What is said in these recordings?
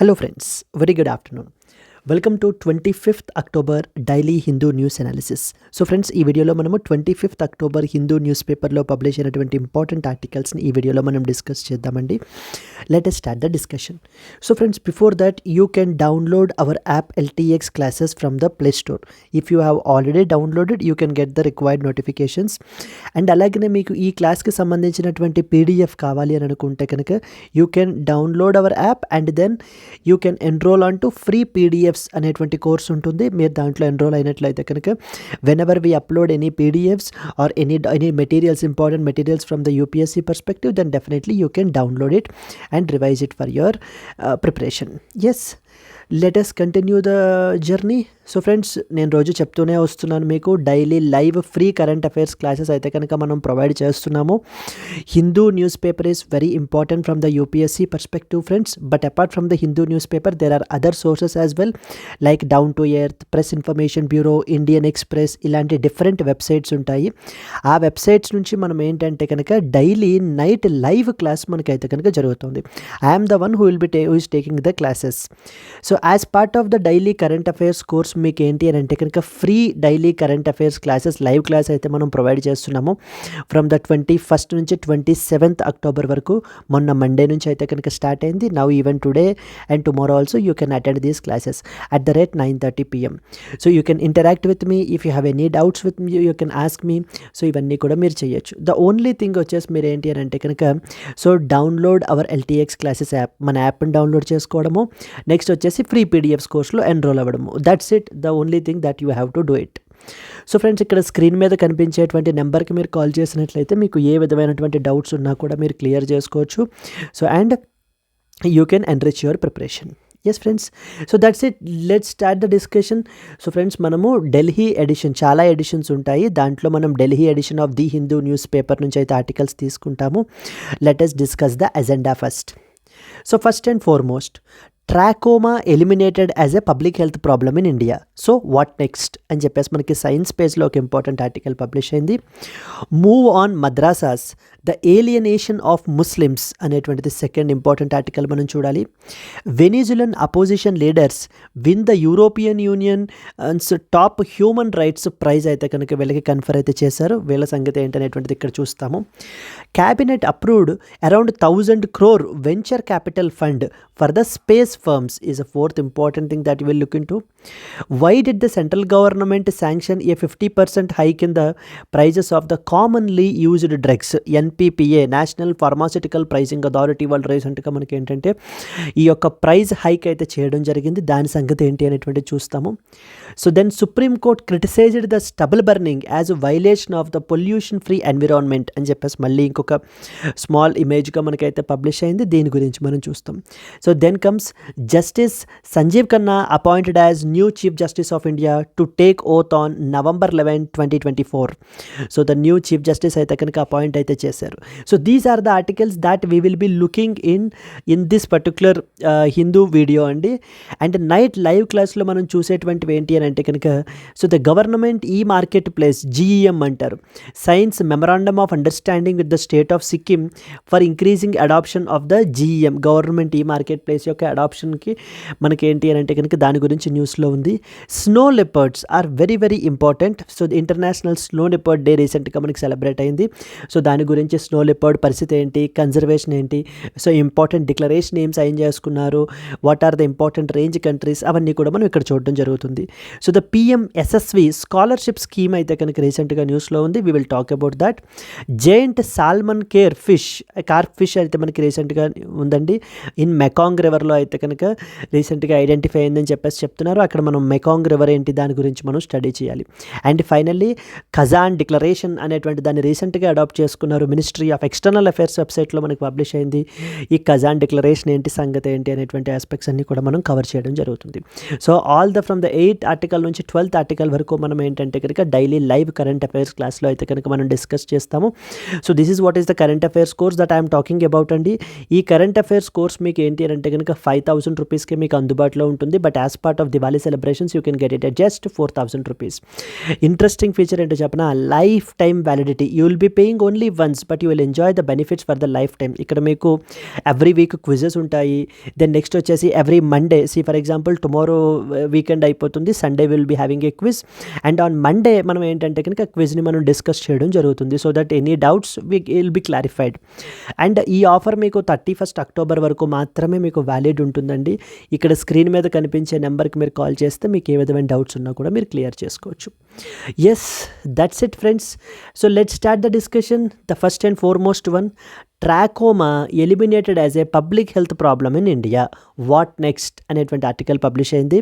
Hello friends, very good afternoon. Welcome to 25th October daily Hindu news analysis. So friends, ఈ వీడియోలో మనము 25th October Hindu news పేపర్లో publish అయినటువంటి important ఆర్టికల్స్ని ఈ వీడియోలో మనం డిస్కస్ చేద్దామండి. Let us start the discussion. So friends, before that you can download our app LTX classes from the play store. If you have already downloaded you can get the required notifications. And అలాగనే మీకు ఈ క్లాస్కి సంబంధించినటువంటి PDF కావాలి అని అనుకుంటే కనుక you can download our app and then you can enroll on to free PDF అనేటువంటి కోర్స్ ఉంటుంది. మీరు దాంట్లో ఎన్రోల్ అయినట్లయితే కనుక whenever we upload any PDFs or any materials, important materials from the UPSC perspective, then definitely you can download it and revise it for your preparation. Yes, let us continue the journey. So friends, నేను రోజు చెప్తూనే వస్తున్నాను మీకు, daily live free current affairs classes అయితే కనుక మనం provide చేస్తున్నాము. Hindu news paper is very important from the UPSC perspective friends. But apart from the Hindu news paper there are other sources as well, like down to earth, press information bureau, Indian express, ఇలాంటి different websites ఉంటాయి. ఆ websites నుంచి మనం ఏంటంటే కనుక daily night live class మనకైతే కనుక జరుగుతుంది. I'm the one who is taking the classes. So as part of the daily current affairs course మీకు ఏంటి అని అంటే కనుక free daily current affairs classes live class అయితే మనం ప్రొవైడ్ చేస్తున్నాము. ఫ్రమ్ ద 21st నుంచి 27th అక్టోబర్ వరకు. మొన్న మండే నుంచి అయితే కనుక స్టార్ట్ అయింది. Now even today and tomorrow also you can attend these classes at the rate 9:30 PM. So you can interact with me. If you have any doubts with me you can ask me. So ఇవన్నీ కూడా మీరు చేయొచ్చు. The only thing వచ్చేసి మీరు ఏంటి అని అంటే కనుక so download hour LTX classes app, మన యాప్ని డౌన్లోడ్ చేసుకోవడము, నెక్స్ట్ వచ్చేసి ఫ్రీ PDFs కోర్సులో ఎన్రోల్ అవ్వడము. That's it, the only thing that you have to do it. So friends, ఇక్కడ స్క్రీన్ మీద కనిపించేటువంటి నెంబర్కి మీరు కాల్ చేసినట్లయితే మీకు ఏ విధమైనటువంటి డౌట్స్ ఉన్నా కూడా మీరు క్లియర్ చేసుకోవచ్చు. So and you can enrich your preparation. Yes friends, so that's it, let's start the discussion. So friends, మనము ఢిల్లీ ఎడిషన్, చాలా ఎడిషన్స్ ఉంటాయి, దాంట్లో మనం Delhi edition of the Hindu news paper నుంచి అయితే ఆర్టికల్స్ తీసుకుంటాము. Let us discuss the agenda first. So first and foremost, trachoma eliminated as a public health problem in India. So what next అని చెప్పేసి మనకి సైన్స్ పేజ్లో ఒక ఇంపార్టెంట్ ఆర్టికల్ పబ్లిష్ అయింది. Move on మద్రాసాస్, the alienation of Muslims అనేటువంటిది second important article మనం చూడాలి. Venezuelan opposition leaders win the European Union top human rights prize అయితే కనుక వీళ్ళకి కన్ఫర్ అయితే చేశారు. వీళ్ళ సంగతి ఏంటనేటువంటిది ఇక్కడ చూస్తాము. Cabinet approved around 1,000 crore venture capital fund for the space firms is a fourth important thing that you will look into. Why did the central government sanction a 50% hike in the prices of the commonly used drugs? NPPA, National Pharmaceutical Pricing Authority వాళ్ళు రీసెంట్గా మనకి ఏంటంటే ఈ యొక్క praise hike అయితే చేయడం జరిగింది. దాని సంగతి ఏంటి అనేటువంటి చూస్తాము. So then supreme court criticized the stubble burning as violation of the pollution free environment అని చెప్పేసి మళ్ళీ ఇంకొక స్మాల్ ఇమేజ్గా మనకైతే పబ్లిష్ అయింది. దీని గురించి మనం చూస్తాం. So then comes Justice Sanjeev Khanna appointed as new Chief Justice of India to take oath on November 11, 2024. So the new Chief Justice అయితే కనుక అపాయింట్ అయితే చేశారు. So these are the articles that we will be looking in this particular Hindu video అండి. And night live క్లాస్లో మనం చూసేటువంటివి ఏంటి అని అంటే కనుక so the government e market place, GEM అంటారు, signs memorandum of understanding with the state of Sikkim for increasing adoption of the GEM, government e market place యొక్క అడాప్షన్కి మనకి ఏంటి అని అంటే కనుక దాని గురించి న్యూస్లో ఉంది. Snow leopards are very very important. So international snow leopard day రీసెంట్గా మనకి సెలబ్రేట్ అయింది. సో దాని గురించి స్నో లెపర్డ్ పరిస్థితి ఏంటి, కన్జర్వేషన్ ఏంటి, సో ఇంపార్టెంట్ డిక్లరేషన్ ఏం సైన్ చేసుకున్నారు, what are the important range countries, అవన్నీ కూడా మనం ఇక్కడ చూడడం జరుగుతుంది. So the PMSSV scholarship scheme అయితే కనుక రీసెంట్గా న్యూస్లో ఉంది. We will talk about that. Giant salmon carp fish అయితే మనకి రీసెంట్గా ఉందండి. ఇన్ మెకాంగ్ రివర్లో అయితే కనుక రీసెంట్గా ఐడెంటిఫై అయిందని చెప్పేసి చెప్తున్నారు. అక్కడ మనం మెకాంగ్ రివర్ ఏంటి దాని గురించి మనం స్టడీ చేయాలి. అండ్ ఫైనల్లీ కజాన్ డిక్లరేషన్ అనేటువంటి దాన్ని రీసెంట్గా అడాప్ట్ చేసుకున్నారు. మినిస్ట్రీ ఆఫ్ ఎక్స్టర్నల్ అఫైర్స్ వెబ్సైట్లో మనకి పబ్లిష్ అయింది. ఈ కజాన్ డిక్లరేషన్ ఏంటి, సంగతి ఏంటి అనేటువంటి ఆస్పెక్ట్స్ అన్ని కూడా మనం కవర్ చేయడం జరుగుతుంది. So all from the 8th article నుంచి 12th ఆర్టికల్ వరకు మనం ఏంటంటే కనుక డైలీ లైవ్ కరెంట్ అఫైర్స్ క్లాస్లో అయితే కనుక మనం డిస్కస్ చేస్తాము. So this is what what is the current affairs course that I'm talking about అండి. ఈ కరెంట్ అఫైర్స్ కోర్స్ మీకు ఏంటి అంటే కనుక 5,000 రూపీస్కి మీకు అందుబాటులో ఉంటుంది. But as part of Diwali celebrations you can get it at just 4,000 rupees. Interesting feature ఏంటో చెప్పిన, lifetime validity. You will be paying only once but you will enjoy the benefits for the lifetime. ఇక్కడ మీకు every week quizzes ఉంటాయి. Then next వచ్చేసి every Monday, for example tomorrow weekend అయిపోతుంది, Sunday will be having a quiz and on Monday మనం ఏంటంటే కనుక క్విజ్ని మనం discuss చేయడం జరుగుతుంది. So that any doubts will be clarified. And ఈ ఆఫర్ మీకు 31st అక్టోబర్ వరకు మాత్రమే మీకు వ్యాలిడ్ ఉంటుందండి. ఇక్కడ స్క్రీన్ మీద కనిపించే నెంబర్కి మీరు కాల్ చేస్తే మీకు ఏ విధమైన డౌట్స్ ఉన్నా కూడా మీరు క్లియర్ చేసుకోవచ్చు. Yes, that's it friends. So let's start the discussion. The first and foremost one, trachoma eliminated as a public health problem in India, what next అనేటువంటి ఆర్టికల్ పబ్లిష్ అయింది.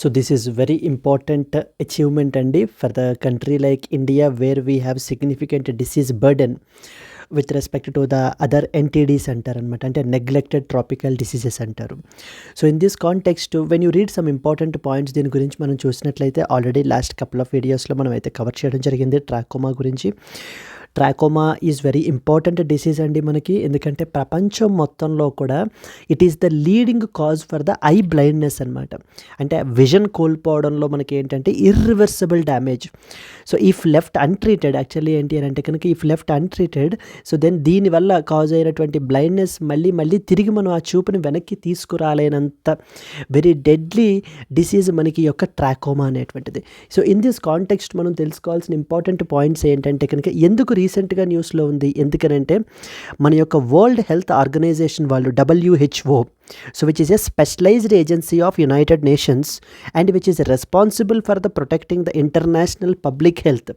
So this is very important achievement and for the country like India, where we have significant disease burden with respect to the other NTDs అంటారు అనమాట, అంటే neglected tropical diseases అంటారు. So in this context when you read some important points దీని గురించి మనం చూసినట్లయితే already last couple of వీడియోస్లో మనం అయితే కవర్ చేయడం జరిగింది ట్రాకోమా గురించి. Trachoma is very important disease అండి మనకి, ఎందుకంటే ప్రపంచం మొత్తంలో కూడా it is the leading cause for the eye blindness అనమాట. అంటే విజన్ కోల్పోవడంలో మనకి ఏంటంటే irreversible damage. So if left untreated, actually ఏంటి అని అంటే కనుక if left untreated, so then దీనివల్ల కాజ్ అయినటువంటి బ్లైండ్నెస్ మళ్ళీ తిరిగి మనం ఆ చూపుని వెనక్కి తీసుకురాలేనంత వెరీ డెడ్లీ డిసీజ్ మనకి యొక్క ట్రాకోమా అనేటువంటిది. సో ఇన్ దిస్ కాంటెక్స్ట్ మనం తెలుసుకోవాల్సిన ఇంపార్టెంట్ పాయింట్స్ ఏంటంటే కనుక ఎందుకు రీసెంట్గా న్యూస్లో ఉంది, ఎందుకనంటే మన యొక్క వరల్డ్ హెల్త్ ఆర్గనైజేషన్ వాళ్ళు WHO, so which is a specialized agency of United Nations and which is responsible for the protecting the international public health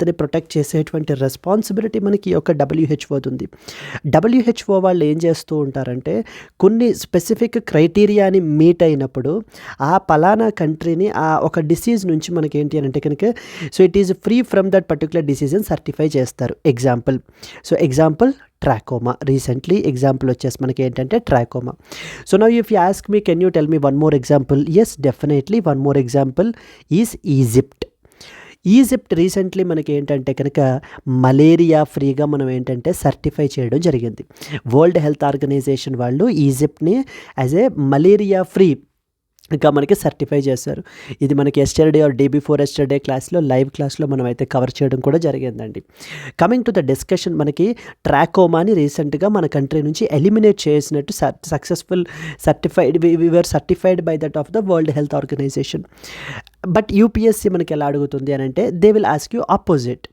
ని ప్రొటెక్ట్ చేసేటువంటి రెస్పాన్సిబిలిటీ మనకి యొక్క WHO ఉంది. WHO వాళ్ళు ఏం చేస్తూ ఉంటారంటే కొన్ని స్పెసిఫిక్ క్రైటీరియాని మీట్ అయినప్పుడు ఆ పలానా కంట్రీని ఆ ఒక డిసీజ్ నుంచి మనకి ఏంటి అని అంటే కనుక so it is free from that particular disease అని సర్టిఫై చేస్తారు. Example trachoma. రీసెంట్లీ ఎగ్జాంపుల్ వచ్చేసి మనకి ఏంటంటే trachoma. So now if you ask me, can you tell me one more example? Yes, definitely one more example is Egypt recently మనకి ఏంటంటే కనుక malaria ఫ్రీగా మనం ఏంటంటే సర్టిఫై చేయడం జరిగింది. వరల్డ్ హెల్త్ ఆర్గనైజేషన్ వాళ్ళు ఈజిప్ట్ని యాజ్ ఏ మలేరియా ఫ్రీ ఇంకా మనకి సర్టిఫై చేశారు. ఇది మనకి yesterday or day before yesterday live క్లాస్లో మనం అయితే కవర్ చేయడం కూడా జరిగిందండి. కమింగ్ టు ద డిస్కషన్, మనకి ట్రాకోమాని రీసెంట్గా మన కంట్రీ నుంచి ఎలిమినేట్ చేసినట్టు successful certified by that of the World health Organization. But UPSC మనకి ఎలా అడుగుతుంది అని అంటే they will ask you opposite.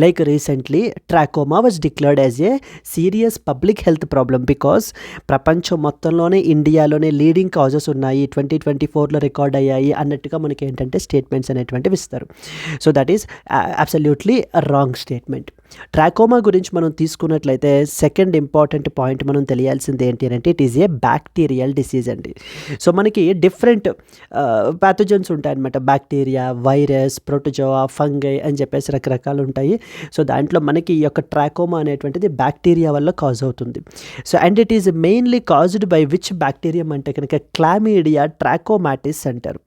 Like recently trachoma was declared as a serious public health problem because ప్రపంచం మొత్తంలోనే ఇండియాలోనే లీడింగ్ కాజెస్ ఉన్నాయి, 2024లో రికార్డ్ అయ్యాయి అన్నట్టుగా మనకి ఏంటంటే స్టేట్మెంట్స్ అనేటువంటివి ఇస్తారు. So that is absolutely wrong statement. Trachoma గురించి మనం తీసుకున్నట్లయితే సెకండ్ ఇంపార్టెంట్ పాయింట్ మనం తెలియాల్సింది ఏంటి అంటే it is a bacterial disease అండి. సో మనకి డిఫరెంట్ ప్యాథోజన్స్ ఉంటాయన్నమాట, బ్యాక్టీరియా, వైరస్, ప్రోటోజోవా, ఫంగై అని చెప్పేసి రకరకాలు ఉంటాయి. సో దాంట్లో మనకి ఈ యొక్క ట్రాకోమా అనేటువంటిది బ్యాక్టీరియా వల్ల కాజ్ అవుతుంది. So and it is mainly caused by which bacterium అంటే కనుక క్లామీడియా ట్రాకోమాటిస్ అంటారు.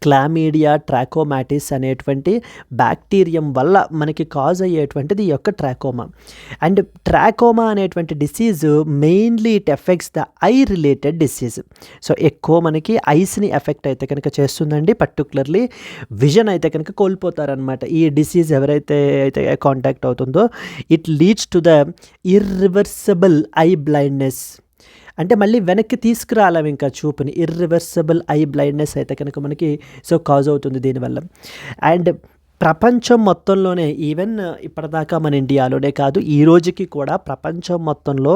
క్లామీడియా ట్రాకోమాటిస్ అనేటువంటి బ్యాక్టీరియం వల్ల మనకి కాజ్ అయ్యేటువంటిది ఈ యొక్క ట్రాకోమా. అండ్ ట్రాకోమా అనేటువంటి disease mainly it effects the I related disease. So ఎక్కువ మనకి ఐస్ని ఎఫెక్ట్ అయితే కనుక చేస్తుందండి, పర్టికులర్లీ విజన్ అయితే కనుక కోల్పోతారనమాట. ఈ డిసీజ్ ఎవరైతే అయితే కాంటాక్ట్ అవుతుందో it leads to the irreversible I blindness. అంటే మళ్ళీ వెనక్కి తీసుకురాలేము ఇంకా చూపుని. ఇర్రివర్సిబుల్ ఐ బ్లైండ్నెస్ అయితే కనుక మనకి సో కాజ్ అవుతుంది దీనివల్ల. అండ్ ప్రపంచం మొత్తంలోనే ఈవెన్ ఇప్పటిదాకా మన ఇండియాలోనే కాదు, ఈ రోజుకి కూడా ప్రపంచం మొత్తంలో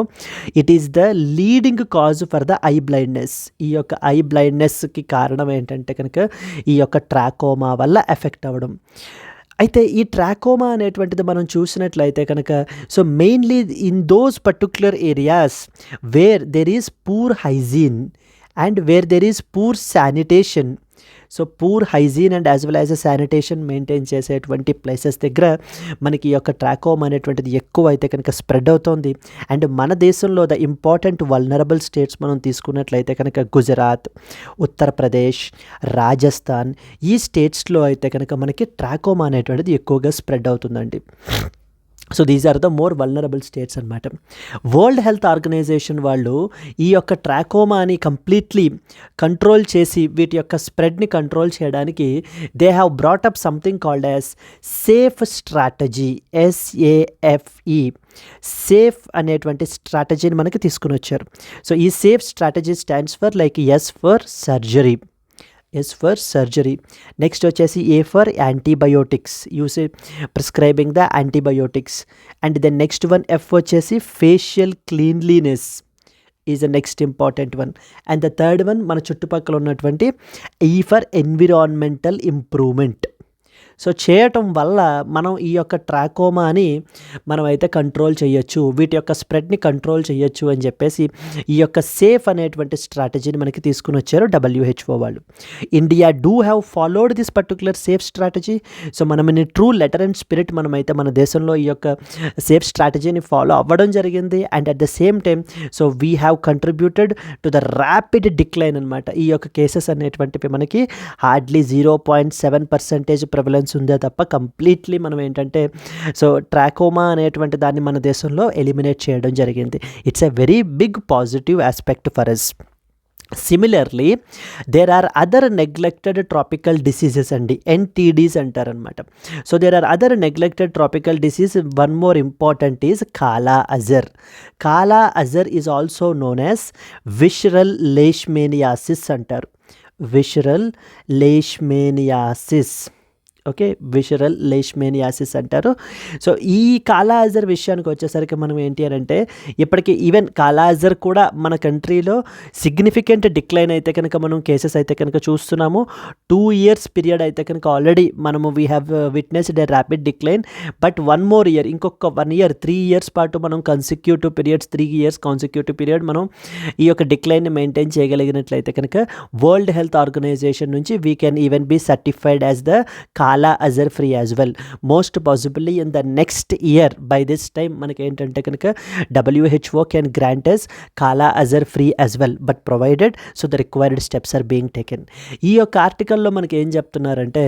it is the leading cause for the eye blindness. ఈ యొక్క ఐ బ్లైండ్నెస్కి కారణం ఏంటంటే కనుక ఈ యొక్క ట్రాకోమా వల్ల ఎఫెక్ట్ అవ్వడం. అయితే ఈ ట్రాకోమా అనేటువంటిది మనం చూసినట్లయితే కనుక so mainly in those particular areas where there is poor hygiene and where there is poor sanitation. So poor hygiene and as well as sanitation maintain చేసేటువంటి ప్లేసెస్ దగ్గర మనకి ఈ యొక్క ట్రాకోమా అనేటువంటిది ఎక్కువ అయితే కనుక స్ప్రెడ్ అవుతోంది. అండ్ మన దేశంలో ద ఇంపార్టెంట్ వల్నరబుల్ స్టేట్స్ మనం తీసుకున్నట్లయితే కనుక గుజరాత్, ఉత్తరప్రదేశ్, రాజస్థాన్, ఈ స్టేట్స్లో అయితే కనుక మనకి ట్రాకోమా అనేటువంటిది ఎక్కువగా స్ప్రెడ్ అవుతుందండి. So these are the more vulnerable states అనమాట. వరల్డ్ హెల్త్ ఆర్గనైజేషన్ వాళ్ళు ఈ యొక్క ట్రాకోమాని కంప్లీట్లీ కంట్రోల్ చేసి వీటి యొక్క స్ప్రెడ్ని కంట్రోల్ చేయడానికి they have brought up something called as safe strategy, SAFE, safe అనేటువంటి స్ట్రాటజీని మనకి తీసుకుని వచ్చారు. సో ఈ safe strategy stands for like S for surgery, next వచ్చేసి A for antibiotics, use prescribing the antibiotics, and then next one F వచ్చేసి facial cleanliness is the next important one, and the third one మన చుట్టుపక్కల ఉన్నటువంటి E for environmental improvement. So చేయటం వల్ల మనం ఈ యొక్క ట్రాకోమాని మనం అయితే కంట్రోల్ చేయొచ్చు, వీటి యొక్క స్ప్రెడ్ని కంట్రోల్ చేయొచ్చు అని చెప్పేసి ఈ యొక్క సేఫ్ అనేటువంటి స్ట్రాటజీని మనకి తీసుకుని వచ్చారు WHO వాళ్ళు. India do have followed this particular safe strategy. So మనం in true letter and spirit మనమైతే మన దేశంలో ఈ యొక్క సేఫ్ స్ట్రాటజీని ఫాలో అవ్వడం జరిగింది. And at the same time so we have contributed to the rapid decline అనమాట. ఈ యొక్క కేసెస్ అనేటువంటివి మనకి హార్డ్లీ 0.7% ప్రివలెన్స్ ఉందే తప్ప కంప్లీట్లీ మనం ఏంటంటే సో ట్రాకోమా అనేటువంటి దాన్ని మన దేశంలో ఎలిమినేట్ చేయడం జరిగింది. It's a very big positive aspect for us. Similarly there are other neglected tropical diseases అండి, NTDs అంటారనమాట. So there are other neglected tropical disease. One more important is kala azar. Kala azar is also known as visceral leishmaniasis అంటారు. Visceral లేష్మేనియాసిస్, okay, విషరల్ leishmaniasis అంటారు. So ఈ కాలా అజర్ విషయానికి వచ్చేసరికి మనం ఏంటి అని అంటే ఇప్పటికీ ఈవెన్ కాలా అజర్ కూడా మన కంట్రీలో సిగ్నిఫికెంట్ డిక్లైన్ అయితే కనుక మనం కేసెస్ అయితే కనుక చూస్తున్నాము. 2 years పీరియడ్ అయితే కనుక ఆల్రెడీ మనము we have witnessed a rapid decline. But 1 more year, ఇంకొక 1 year, 3 years పాటు మనం consecutive periods, 3 years consecutive period మనం ఈ యొక్క డిక్లైన్ని మెయింటైన్ చేయగలిగినట్లయితే కనుక వరల్డ్ హెల్త్ ఆర్గనైజేషన్ నుంచి we can even be certified as the kala azar free as well. Most possibly in the next year by this time మనకి ఏంటంటే కనుక WHO can grant us kala azar free as well, but provided so the required steps are being taken. ఈ యొక్క ఆర్టికల్లో మనకి ఏం చెప్తున్నారంటే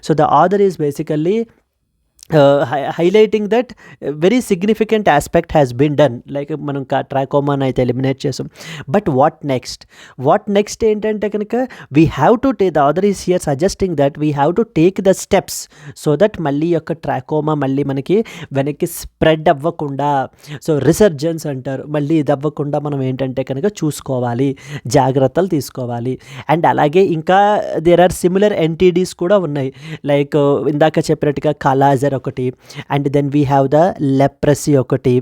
so the author is basically highlighting that very significant aspect has been done, like మనం ట్రాకోమాని అయితే ఎలిమినేట్ చేసాం. But what next ఏంటంటే కనుక we have to take, the other is here suggesting that we have to take the steps so that మళ్ళీ యొక్క ట్రాకోమా మళ్ళీ మనకి వెనక్కి స్ప్రెడ్ అవ్వకుండా, సో రిసర్జెన్స్ అంటారు, మళ్ళీ ఇది అవ్వకుండా మనం ఏంటంటే కనుక చూసుకోవాలి, జాగ్రత్తలు తీసుకోవాలి. అండ్ అలాగే ఇంకా దేర్ ఆర్ సిమిలర్ NTDs కూడా ఉన్నాయి, లైక్ ఇందాక చెప్పినట్టుగా కాలా అజర్ ఒకటి, and then we have the leprosy ఒకటి,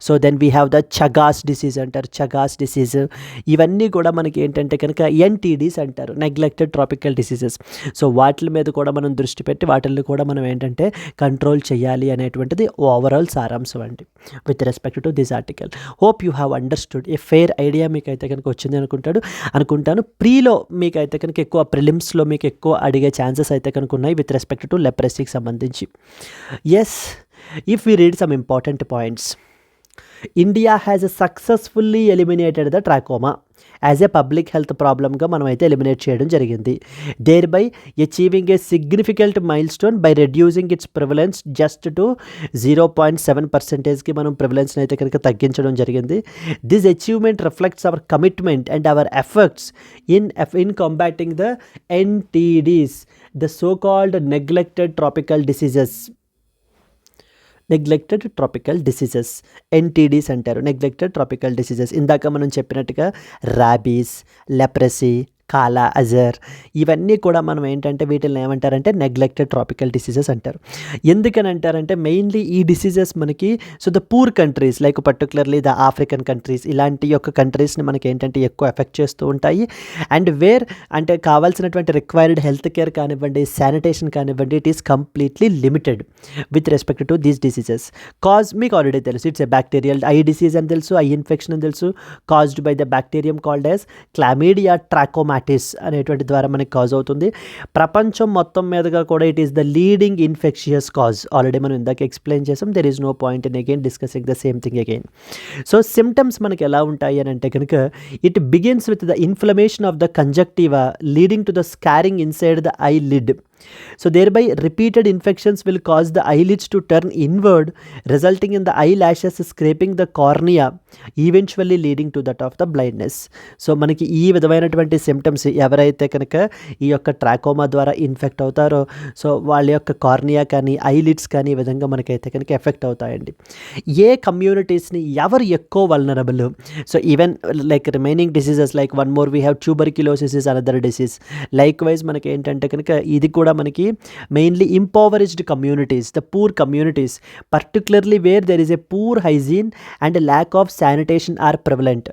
so then we have the Chagas disease అంటారు, చగాస్ డిసీజ్. ఇవన్నీ కూడా మనకి ఏంటంటే కనుక NTDs అంటారు, నెగ్లెక్టెడ్ ట్రాపికల్ డిసీజెస్. సో వాటి మీద కూడా మనం దృష్టి పెట్టి వాటిని కూడా మనం ఏంటంటే కంట్రోల్ చేయాలి అనేటువంటిది ఓవరాల్ సారాంశం అండి with respect to this article. Hope you have understood, A fair idea మీకు అయితే కనుక వచ్చింది అనుకుంటాను. ప్రీలో మీకు అయితే కనుక ఎక్కువ, ప్రిలిమ్స్లో మీకు ఎక్కువ అడిగే ఛాన్సెస్ అయితే కనుక ఉన్నాయి విత్ రెస్పెక్ట్ టు లెప్రసీకి సంబంధించి. Yes, if we read some important points, India has successfully eliminated the trachoma as a public health problem గా మనం అయితే ఎలిమినేట్ చేయడం జరిగింది. thereby achieving a significant milestone by reducing its prevalence just to 0.7% కి మనం prevalence అయితే కనుక తగ్గించడం జరిగింది. This achievement reflects our commitment and our efforts in combating the NTDs, the so-called neglected tropical diseases. NTDs అంటారు, neglected tropical diseases. ఇందాక మనం చెప్పినట్టుగా ర్యాబీస్, లెప్రసీ, కాలా అజర్, ఇవన్నీ కూడా మనం ఏంటంటే వీటిని ఏమంటారంటే నెగ్లెక్టెడ్ ట్రాపికల్ డిసీజెస్ అంటారు. ఎందుకని అంటారంటే మెయిన్లీ ఈ డిసీజెస్ మనకి so the poor countries like particularly the African countries, ఇలాంటి యొక్క కంట్రీస్ని మనకి ఏంటంటే ఎక్కువ ఎఫెక్ట్ చేస్తూ ఉంటాయి. అండ్ వేర్ అంటే కావాల్సినటువంటి రిక్వైర్డ్ హెల్త్ కేర్ కానివ్వండి, శానిటేషన్ కానివ్వండి, it is completely limited with respect to these diseases. Cause మీకు ఆల్రెడీ తెలుసు, it's a bacterial eye disease అని తెలుసు, ఐ ఇన్ఫెక్షన్ అని తెలుసు, caused by the bacterium called as chlamydia trachomatis stomatis అనేటువంటి ద్వారా మనకి కాజ్ అవుతుంది. ప్రపంచం మొత్తం మీదుగా కూడా it is the leading infectious cause. Already మనం ఇందాక ఎక్స్ప్లెయిన్ చేసాం. There is no point in again discussing the same thing again. So symptoms మనకి ఎలా ఉంటాయి అని అంటే కనుక it begins with the inflammation of the conjunctiva leading to the scarring inside the eyelid. So thereby repeated infections will cause the eyelids to turn inward, resulting in the eyelashes scraping the cornea, eventually leading to that of the blindness. So మనకి ఈ విధమైనటువంటి symptoms ఎవరైతే కనుక ఈ యొక్క ట్రాకోమా ద్వారా infect అవుతారో so వాళ్ళ యొక్క కార్నియా కానీ ఐలిడ్స్ కానీ ఈ విధంగా మనకైతే కనుక ఎఫెక్ట్ అవుతాయండి. ఏ కమ్యూనిటీస్ని ఎవరు ఎక్కువ vulnerable? So even like remaining diseases like one more we have tuberculosis is another disease. Likewise మనకి ఏంటంటే కనుక ఇది కూడా మనకి mainly impoverished communities, the poor communities, particularly where there is a poor hygiene and lack of sanitation are prevalent.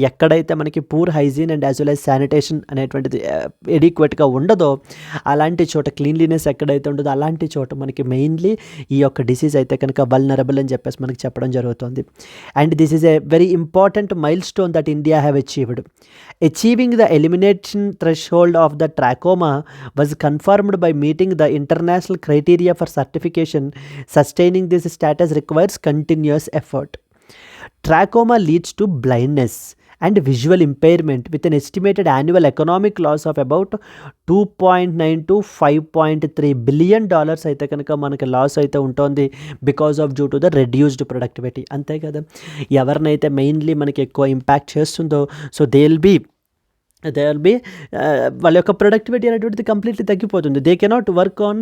ఎక్కడైతే మనకి poor hygiene and as well as sanitation అనేటువంటిది ఎడిక్వేట్గా ఉండదో అలాంటి చోట, క్లీన్లీనెస్ ఎక్కడైతే ఉండదో అలాంటి చోట మనకి మెయిన్లీ ఈ యొక్క డిసీజ్ అయితే కనుక వల్నరబుల్ అని చెప్పేసి మనకి చెప్పడం జరుగుతుంది. And this is a very important milestone that India have achieved. Achieving the elimination threshold of the trachoma was confirmed by meeting the international criteria for certification. Sustaining this status requires continuous effort. Trachoma leads to blindness and visual impairment with an estimated annual economic loss of about 2.9 to 5.3 billion dollars అయితే కనుక మనకి loss అయితే ఉంటుంది because of due to the reduced productivity. అంతే కదా, ఎవరినైతే mainly మనకి ఎక్కువ ఇంపాక్ట్ చేస్తుందో సో దే విల్ బీ వాళ్ళ యొక్క ప్రొడక్టివిటీ అనేటువంటిది కంప్లీట్లీ తగ్గిపోతుంది. They cannot work on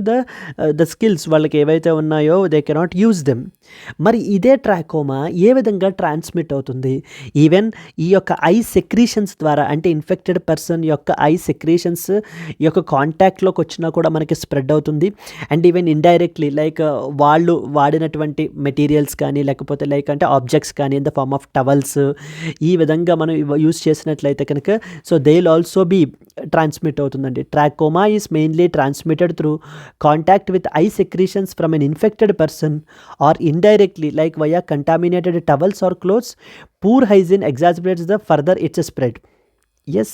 the skills వాళ్ళకి ఏవైతే ఉన్నాయో దే కెనాట్ యూజ్ దెమ్. మరి ఇదే ట్రాకోమా ఏ విధంగా ట్రాన్స్మిట్ అవుతుంది? ఈవెన్ ఈ యొక్క ఐ సెక్రీషన్స్ ద్వారా, అంటే ఇన్ఫెక్టెడ్ పర్సన్ యొక్క ఐ సెక్రీషన్స్ ఈ యొక్క కాంటాక్ట్లోకి వచ్చినా కూడా మనకి స్ప్రెడ్ అవుతుంది. అండ్ ఈవెన్ ఇండైరెక్ట్లీ లైక్ వాళ్ళు వాడినటువంటి మెటీరియల్స్ కానీ లేకపోతే లైక్ అంటే ఆబ్జెక్ట్స్ కానీ in the form of towels ఈ విధంగా మనం యూజ్ చేసినట్లయితే కనుక so they will also be transmit అవుతుందండి. Trachoma is mainly transmitted through contact with eye secretions from an infected person or indirectly like via contaminated towels or clothes. Poor hygiene exacerbates the further its spread. Yes.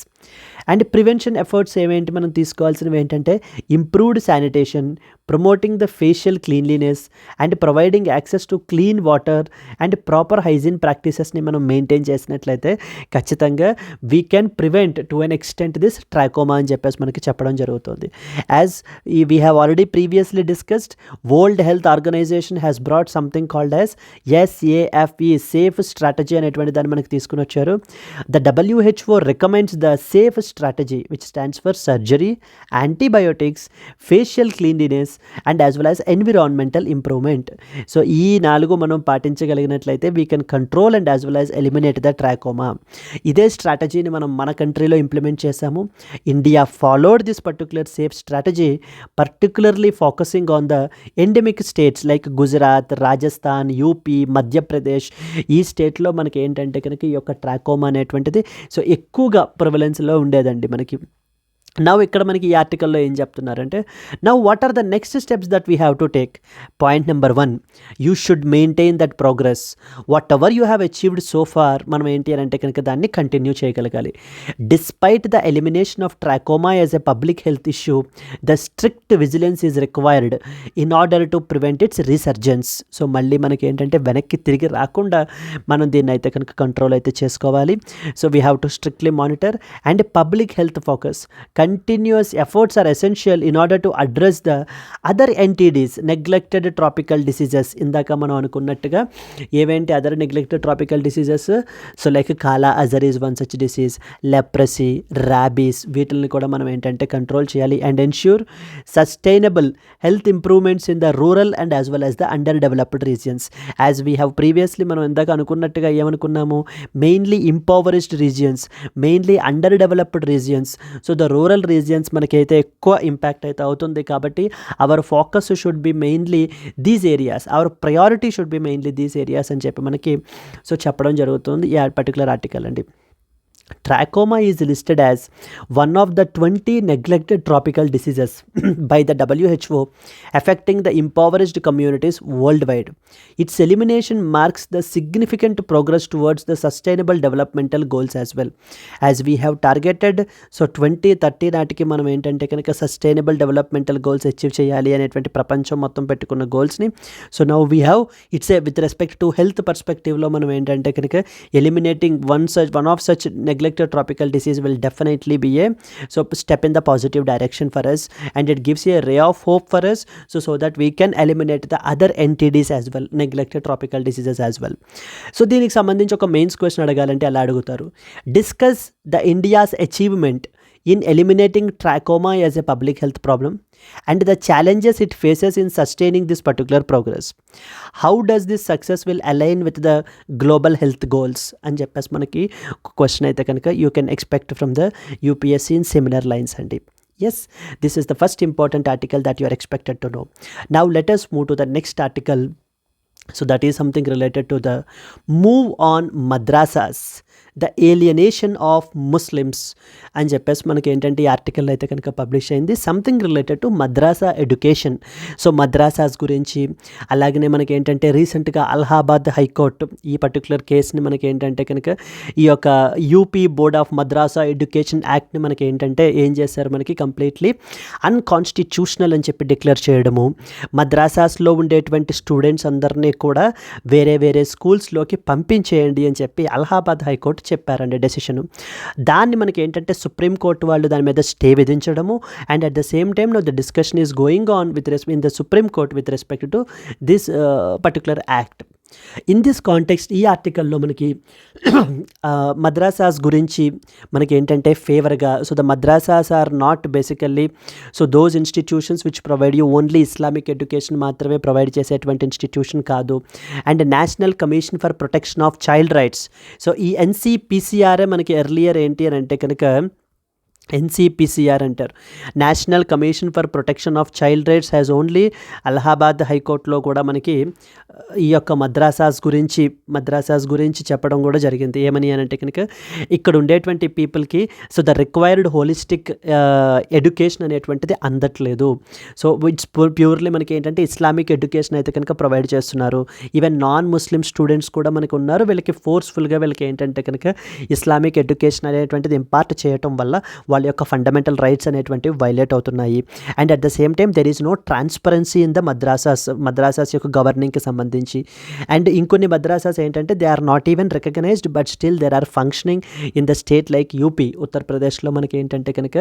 And prevention efforts ఏమేంటి మనం తీసుకోవాల్సినవి ఏంటంటే improved sanitation, promoting the facial cleanliness and providing access to clean water and proper hygiene ప్రాక్టీసెస్ని మనం maintain చేసినట్లయితే ఖచ్చితంగా we can prevent to an extent this trachoma అని చెప్పేసి మనకి చెప్పడం జరుగుతుంది. As we have already previously discussed, World health Organization has brought something called as SAFE, safe strategy అనేటువంటి దాన్ని మనకి తీసుకుని వచ్చారు. The WHO recommends the safe strategy which stands for surgery, antibiotics, facial cleanliness and as well as environmental improvement. So ఈ 4 మనం పాటించగలిగినట్లయితే we can control and as well as eliminate the trachoma. ఇదే స్ట్రాటజీని మనం మన కంట్రీలో ఇంప్లిమెంట్ చేసాము. India followed this particular safe strategy, particularly focusing on the endemic states like Gujarat, Rajasthan, UP, Madhya Pradesh. ఈ స్టేట్లో మనకి ఏంటంటే కనుక ఈ యొక్క ట్రాకోమా అనేటువంటిది సో ఎక్కువగా ప్రివలెన్స్లో ఉండేదండి మనకి. నవ్ ఇక్కడ మనకి ఈ ఆర్టికల్లో ఏం చెప్తున్నారంటే, now what are the next steps that we have to take? Point number 1, you should maintain that progress. Whatever you have achieved so far, మనం ఏంటి అని అంటే కనుక దాన్ని కంటిన్యూ చేయగలగాలి. Despite the elimination of trachoma as a public health issue, the strict vigilance is required in order to prevent its resurgence. So మళ్ళీ మనకి ఏంటంటే వెనక్కి తిరిగి రాకుండా మనం దీన్ని అయితే కనుక కంట్రోల్ అయితే చేసుకోవాలి. So we have to strictly monitor and public health focus. Continuous efforts are essential in order to address the other NTDs, neglected tropical diseases. ఇందాక మనం అనుకున్నట్టుగా ఏవేంటి other neglected tropical diseases? So like kala azar is one such disease, leprosy, rabies, వీటిని కూడా మనం ఏంటంటే control చేయాలి. And ensure sustainable health improvements in the rural and as well as the under developed regions. As we have previously మనం ఇందాక అనుకున్నట్టుగా ఏమనుకున్నాము, mainly impoverished regions, mainly under developed regions. So the rural regions మనకైతే ఎక్కువ impact అయితే అవుతుంది. కాబట్టి our focus should B mainly these areas, our priority should be mainly these areas అని చెప్పి మనకి సో చెప్పడం జరుగుతుంది ఈ పర్టికులర్ ఆర్టికల్ అండి. Trachoma is listed as one of the 20 neglected tropical diseases by the WHO affecting the impoverished communities worldwide. Its elimination marks the significant progress towards the sustainable developmental goals as well. As we have targeted, so 2030 నాటికి మనం ఏంటంటే కనుక sustainable developmental goals achieve చేయాలి అనేటువంటి ప్రపంచం మొత్తం పెట్టుకున్న గోల్స్ని. So now we have its a with respect to health పర్స్పెక్టివ్లో మనం ఏంటంటే కనుక eliminating one of such neglected tropical disease will definitely be a step in the positive direction for us, and it gives a ray of hope for us, so that we can eliminate the other NTDs as well, neglected tropical diseases as well. So దీనికి సంబంధించి ఒక mains question అడగాలంటే అలా అడుగుతారు. Discuss the India's achievement in eliminating trachoma as a public health problem and the challenges it faces in sustaining this particular progress. How does this success will align with the global health goals అని చెప్పేసి మనకి question అయితే కనుక you can expect from the UPSC in similar lines అండి. Yes, this is the first important article that you are expected to know. Now let us move to the next article. So that is something related to the move on madrasas, the alienation of Muslims అని చెప్పేసి మనకి ఏంటంటే ఈ article అయితే కనుక publish అయింది. Something related to madrasa education. So madrasas గురించి, అలాగనే మనకి ఏంటంటే రీసెంట్గా అలహాబాద్ హైకోర్టు ఈ పర్టికులర్ కేసుని మనకి ఏంటంటే కనుక ఈ యొక్క యూపీ బోర్డ్ ఆఫ్ మద్రాసా ఎడ్యుకేషన్ యాక్ట్ని మనకి ఏంటంటే ఏం చేశారు, మనకి కంప్లీట్లీ అన్కాన్స్టిట్యూషనల్ అని చెప్పి డిక్లేర్ చేయడము, మద్రాసాస్లో ఉండేటువంటి స్టూడెంట్స్ అందరినీ కూడా వేరే వేరే స్కూల్స్లోకి పంపించేయండి అని చెప్పి అలహాబాద్ హైకోర్టు చెప్పారండి డెసిషను. దాన్ని మనకి ఏంటంటే సుప్రీంకోర్టు వాళ్ళు దాని మీద స్టే విధించడము, and at the same time the discussion is going on in the Supreme Court with respect to this particular act. In this context ఈ ఆర్టికల్లో మనకి మద్రాసాస్ గురించి మనకి ఏంటంటే ఫేవర్గా, so the madrasas are not basically so those institutions which provide you only Islamic education మాత్రమే provide చేసేటువంటి institution కాదు. And National Commission for protection of child rights, so ఈ NCPCRఏ మనకి ఎర్లియర్ ఏంటి అని అంటే కనుక NCPCR అంటారు, national Commission for protection of child rights has only Allahabad హైకోర్టులో కూడా మనకి ఈ యొక్క మద్రాసాస్ గురించి చెప్పడం కూడా జరిగింది. ఏమని అని అంటే కనుక ఇక్కడ ఉండేటువంటి పీపుల్కి so the required holistic education అనేటువంటిది అందట్లేదు. సో ఇట్స్ ప్యూర్లీ మనకి ఏంటంటే ఇస్లామిక్ ఎడ్యుకేషన్ అయితే కనుక ప్రొవైడ్ చేస్తున్నారు. ఈవెన్ నాన్ ముస్లిం స్టూడెంట్స్ కూడా మనకు ఉన్నారు, వీళ్ళకి ఫోర్స్ఫుల్గా వీళ్ళకి ఏంటంటే కనుక ఇస్లామిక్ ఎడ్యుకేషన్ అనేటువంటిది ఇంపార్ట్ చేయటం వల్ల వాళ్ళ యొక్క ఫండమెంటల్ రైట్స్ అనేటువంటివి వైలేట్ అవుతున్నాయి. And at the same time there is no transparency in the madrasas యొక్క గవర్నింగ్కి సంబంధించి. అండ్ ఇంకొన్ని మద్రాసాస్ ఏంటంటే they are not even recognized but still there are functioning in the state like UP, ఉత్తరప్రదేశ్లో మనకి ఏంటంటే కనుక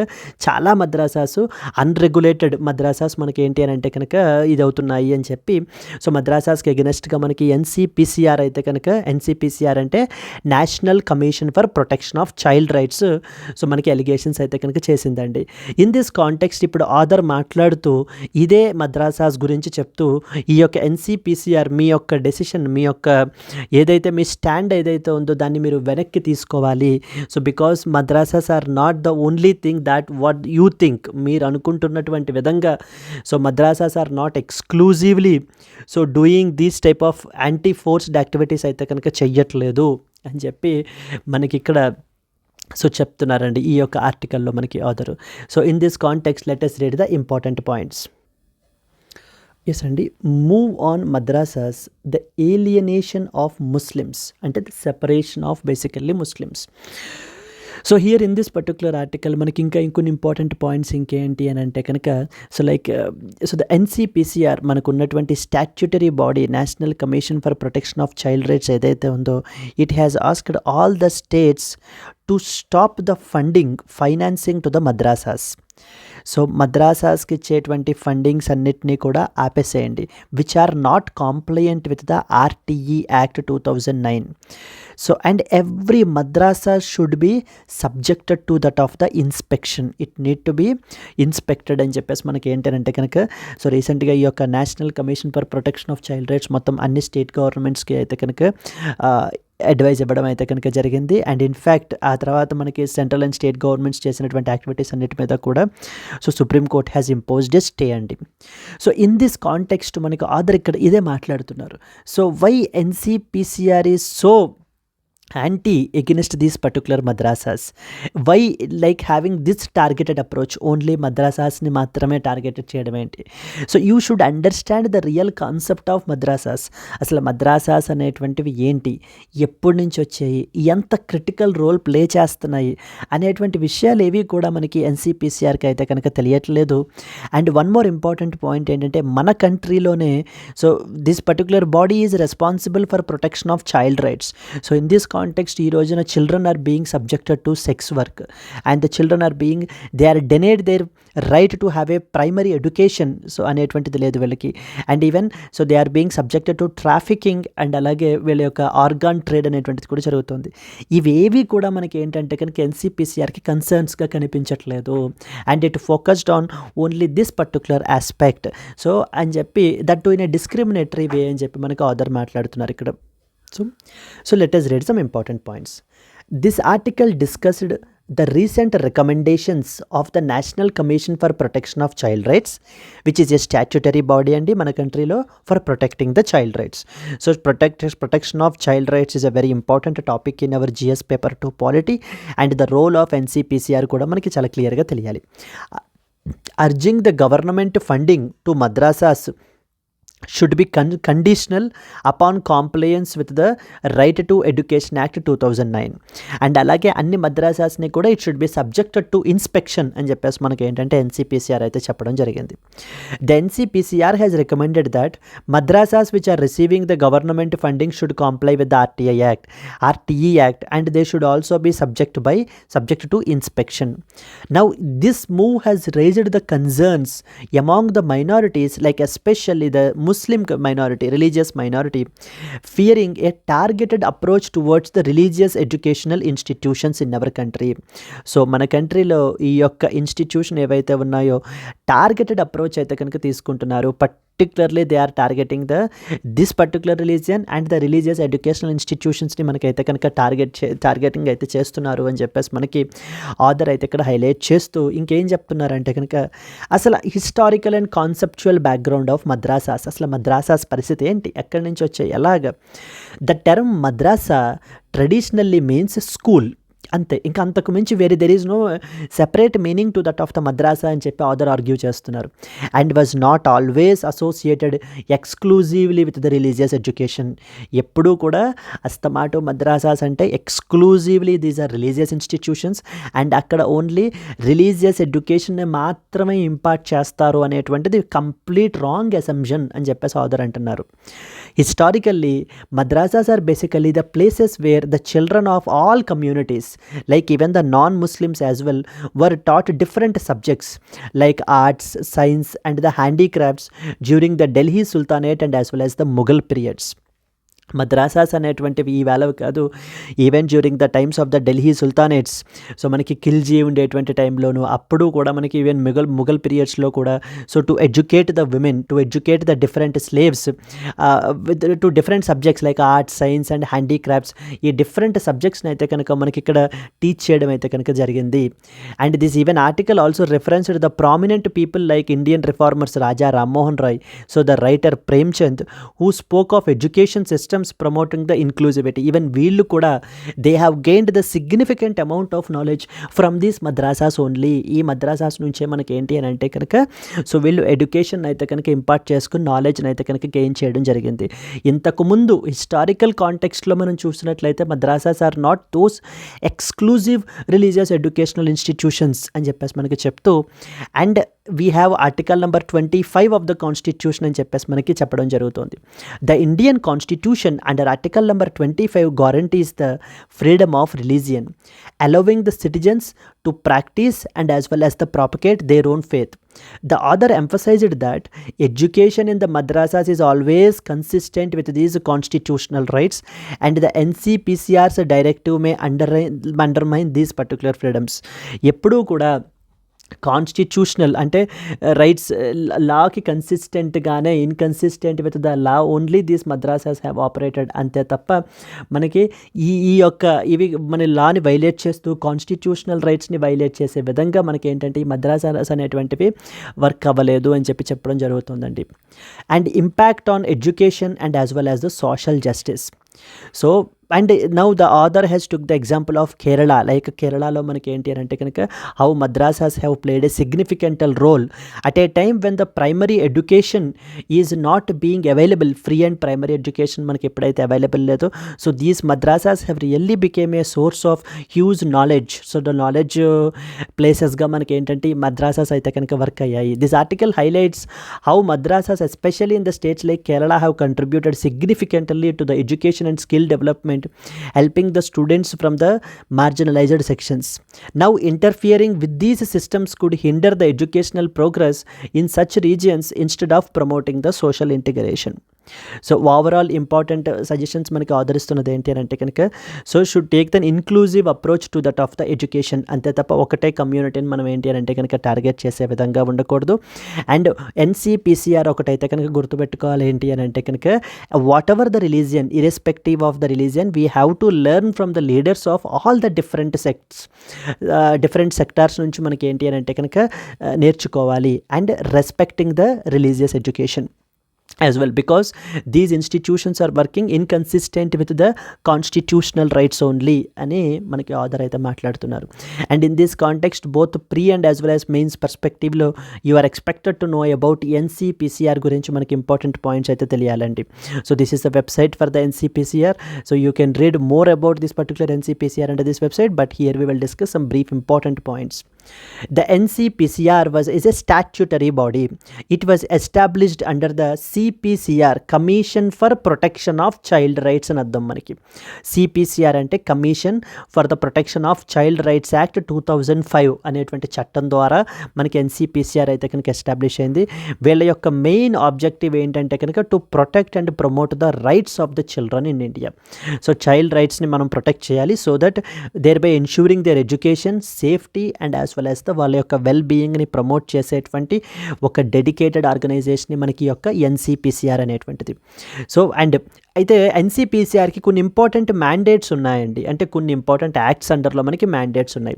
చాలా మద్రాసాస్ అన్రెగ్యులేటెడ్ మద్రాసాస్ మనకి ఏంటి అని అంటే కనుక ఇది అవుతున్నాయి అని చెప్పి సో మద్రాసాస్కి ఎగెనెస్ట్గా మనకి NCPCR అయితే కనుక NCPCR అంటే national Commission for protection of child rights so మనకి ఎలిగేషన్స్ అయితే కనుక చేసిందండి. ఇన్ దిస్ కాంటెక్స్ట్ ఇప్పుడు ఆథర్ మాట్లాడుతూ ఇదే మద్రాసాస్ గురించి చెప్తూ ఈ యొక్క NCPCR మీ యొక్క డెసిషన్, మీ యొక్క ఏదైతే మీ స్టాండ్ ఏదైతే ఉందో దాన్ని మీరు వెనక్కి తీసుకోవాలి. So because madrasas are not the only thing that what you think, మీరు అనుకుంటున్నటువంటి విధంగా so madrasas are not exclusively so doing these type of anti forced activities అయితే కనుక చెయ్యట్లేదు అని చెప్పి మనకి ఇక్కడ సో చెప్తున్నారండి ఈ యొక్క ఆర్టికల్లో మనకి author. So in this context let us read the important points. Yes అండి, move on మద్రాసాస్ the alienation of Muslims అంటే the separation of basically Muslims. So here in this particular article మనకి ఇంకొన్ని ఇంపార్టెంట్ పాయింట్స్ ఇంకేంటి అని అంటే కనుక so like so the NCPCR మనకు ఉన్నటువంటి statutory body National Commission for protection of child Rights ఏదైతే ఉందో it has asked all the states to stop the financing to the madrasas. So మద్రాసాస్కి ఇచ్చేటువంటి ఫండింగ్స్ అన్నిటినీ కూడా ఆపేసేయండి, which are not compliant with the RTE Act 2009. So and every madrasa should be subjected to that of the inspection, it need to be inspected అని చెప్పేసి మనకి ఏంటంటే కనుక సో రీసెంట్గా ఈ యొక్క National Commission for protection of child Rights మొత్తం అన్ని స్టేట్ గవర్నమెంట్స్కి అయితే కనుక అడ్వైజ్ ఇవ్వడం అయితే కనుక జరిగింది. అండ్ ఇన్ఫ్యాక్ట్ ఆ తర్వాత మనకి సెంట్రల్ అండ్ స్టేట్ గవర్నమెంట్స్ చేసినటువంటి యాక్టివిటీస్ అన్నిటి మీద కూడా so supreme court has imposed a stay అండి. సో ఇన్ దిస్ కాంటెక్స్ట్ మనకి ఆథర్ ఇక్కడ ఇదే మాట్లాడుతున్నారు. So why NCPCR is so anti against these particular madrasas. Why like having this targeted approach, only madrasas ni మాత్రమే targeted చేయడం ఏంటి? So you should understand the real concept of madrasas. అసలు మద్రాసాస్ అనేటువంటివి ఏంటి, ఎప్పటి నుంచి వచ్చాయి, ఎంత క్రిటికల్ రోల్ ప్లే చేస్తున్నాయి అనేటువంటి విషయాలు ఏవి కూడా మనకి ఎన్సీపీసీఆర్కి అయితే కనుక తెలియట్లేదు. And one more important point ఏంటంటే, మన కంట్రీలోనే so this particular body is responsible for protection of child rights. So in this context ఈ రోజున children are being subjected to sex work and the children are being they are denied their right to have a primary education. So అనేటువంటిది లేదు వీళ్ళకి. And even so they are being subjected to trafficking and అలాగే వీళ్ళ యొక్క organ trade అనేటువంటిది కూడా జరుగుతుంది. ఇవేవి కూడా మనకి ఏంటంటే కనుక ఎన్సీపీసీఆర్కి కన్సర్న్స్గా కనిపించట్లేదు. And it focused on only this particular aspect. So అని చెప్పి that too in a discriminatory way అని చెప్పి మనకు ఆథర్ మాట్లాడుతున్నారు ఇక్కడ. So let us read some important points. This article discussed the recent recommendations of the National Commission for Protection of Child Rights, which is a statutory body and మన కంట్రీలో for protecting the child rights. So protection of child rights is a very important topic in our GS paper 2 polity, and the role of NCPCR కూడా మనకి చాలా క్లియర్గా తెలియాలి. Urging the government funding to madrasas should be conditional upon compliance with the Right to Education Act 2009. And అలాగే అన్ని మద్రాసాస్ని కూడా it should be subjected to inspection అని చెప్పేసి మనకి ఏంటంటే ఎన్సీపీసీఆర్ అయితే చెప్పడం జరిగింది. The NCPCR has recommended that madrasas which are receiving the government funding should comply with the RTE Act and they should also be subject to inspection. Now this move has raised the concerns among the minorities, like especially the Muslim minority, religious minority, fearing a targeted approach towards the religious educational institutions in our country. So మన కంట్రీలో ఈ యొక్క institution ఏవైతే ఉన్నాయో targeted approach అయితే కనుక తీసుకుంటున్నారు. Particularly they are targeting this particular religion and the religious educational ఇన్స్టిట్యూషన్స్ని మనకైతే కనుక టార్గెటింగ్ అయితే చేస్తున్నారు అని చెప్పేసి మనకి ఆథర్ అయితే ఇక్కడ హైలైట్ చేస్తూ ఇంకేం చెప్తున్నారంటే కనుక అసలు historical and conceptual background of madrasas, అసలు మద్రాసాస్ పరిస్థితి ఏంటి, ఎక్కడి నుంచి వచ్చాయి, ఎలాగ. The term madrasa traditionally means school, అంతే, ఇంకా అంతకు మించి there is no separate meaning to that of the madrasa అని చెప్పి ఆథర్ ఆర్గ్యూ చేస్తున్నారు. And was not always associated exclusively with the religious education. ఎప్పుడూ కూడా అస్తమాటు మద్రాసాస్ అంటే exclusively these are religious institutions and అక్కడ ఓన్లీ రిలీజియస్ ఎడ్యుకేషన్ని మాత్రమే ఇంపార్ట్ చేస్తారు అనేటువంటిది కంప్లీట్ రాంగ్ అసంప్షన్ అని చెప్పేసి ఆథర్ అంటున్నారు. Historically madrasas are basically the places where the children of all communities, like even the non-Muslims as well, were taught different subjects like arts, science and the handicrafts during the Delhi Sultanate and as well as the Mughal periods. మద్రాసాస్ అనేటువంటివి ఈ వేళ కాదు, even during the times of the Delhi sultanates, so మనకి ఖిల్జీ ఉండేటువంటి టైంలోను అప్పుడు కూడా మనకి even Mughal పీరియడ్స్లో కూడా so to educate the women, to educate the different slaves with to different subjects like arts, science and handicrafts, ఈ డిఫరెంట్ సబ్జెక్ట్స్ని అయితే కనుక మనకి ఇక్కడ టీచ్ చేయడం అయితే కనుక జరిగింది. And this even article also referenced the prominent people like Indian reformers Raja Rammohan Roy, so the writer Premchand who spoke of education system promoting the inclusivity. Even వీళ్ళు కూడా they have gained the significant amount of knowledge from these madrasas only. ఈ మద్రాసాస్ నుంచే మనకి ఏంటి అని అంటే కనుక so వీళ్ళు ఎడ్యుకేషన్ అయితే కనుక ఇంపార్ట్ చేసుకుని నాలెడ్జ్ని అయితే కనుక గెయిన్ చేయడం జరిగింది. ఇంతకుముందు హిస్టారికల్ కాంటెక్స్ట్లో మనం చూసినట్లయితే madrasas are not those exclusive religious educational institutions అని చెప్పేసి మనకి చెప్తూ and we have article number 25 of the constitution అని చెప్పేసి మనకి చెప్పడం జరుగుతుంది. The Indian constitution under article number 25 guarantees the freedom of religion, allowing the citizens to practice and as well as the propagate their own faith. The author emphasized that education in the madrasas is always consistent with these constitutional rights and the NCPCR's directive may undermine these particular freedoms. ఎప్పుడూ కూడా constitutional అంటే rights లాకి కన్సిస్టెంట్గానే inconsistent with the law only these madrasas have operated, అంతే తప్ప మనకి ఈ యొక్క ఇవి మన లాని వైలేట్ చేస్తూ కాన్స్టిట్యూషనల్ రైట్స్ని వైలేట్ చేసే విధంగా మనకి ఏంటంటే ఈ మద్రాసాస్ అనేటువంటివి వర్క్ అవ్వలేదు అని చెప్పడం జరుగుతుందండి. And impact on education and as well as the social justice. So and now the author has took the example of Kerala. Like కేరళలో మనకి ఏంటి అని అంటే కనుక how madrasas have played a significant role at a time when the primary education is not being available. Free and primary education మనకి ఎప్పుడైతే available లేదో, so these madrasas have really become a source of huge knowledge. So the knowledge ప్లేసెస్గా మనకి ఏంటంటే ఈ మద్రాసాస్ అయితే కనుక work అయ్యాయి. This article highlights how madrasas especially in the states like Kerala have contributed significantly to the education and skill development, helping the students from the marginalized sections. Now interfering with these systems could hinder the educational progress in such regions instead of promoting the social integration. So overall important suggestions మనకి ఆదరిస్తున్నది ఏంటి అని అంటే కనుక so should take than inclusive approach to that of the education. అంతే తప్ప ఒకటే కమ్యూనిటీని మనం ఏంటి అని అంటే కనుక టార్గెట్ చేసే విధంగా ఉండకూడదు. అండ్ ఎన్సీపీసీఆర్ ఒకటైతే కనుక గుర్తుపెట్టుకోవాలి ఏంటి అని అంటే కనుక what ever the religion, irrespective of the religion, we have to learn from the leaders of all the different sectors నుంచి మనకి ఏంటి అని అంటే కనుక నేర్చుకోవాలి. And respecting the religious education as well, because these institutions are working inconsistent with the constitutional rights only అని మనకి author అయితే మాట్లాడుతున్నారు. And in this context both pre and as well as mains పర్స్పెక్టివ్లో you are expected to know about NCPCR గురించి మనకి important points అయితే తెలియాలండి. So this is the website for the NCPCR. So you can read more about this particular NCPCR under this website, but here we will discuss some brief important points. The NCPCR is a statutory body. It was established under the CPCR, Commission for Protection of Child Rights అని అర్థం మనకి. CPCR అంటే commission for the protection of child rights act 2005 అనేటువంటి చట్టం ద్వారా మనకి NCPCR అయితే కనుక ఎస్టాబ్లిష్ అయింది. వీళ్ళ యొక్క మెయిన్ ఆబ్జెక్టివ్ ఏంటంటే కనుక to protect and promote the rights of the children in India. So child రైట్స్ని మనం ప్రొటెక్ట్ చేయాలి, so that thereby ensuring their education, safety and as well as the వాళ్ళ యొక్క వెల్ బీయింగ్ని ప్రమోట్ చేసేటువంటి ఒక dedicated organisation మనకి యొక్క NCPCR అనేటువంటిది. సో అండ్ అయితే ఎన్సీపీసీఆర్కి కొన్ని ఇంపార్టెంట్ మ్యాండేట్స్ ఉన్నాయండి, అంటే కొన్ని ఇంపార్టెంట్ యాక్ట్స్ అండర్లో మనకి మ్యాండేట్స్ ఉన్నాయి.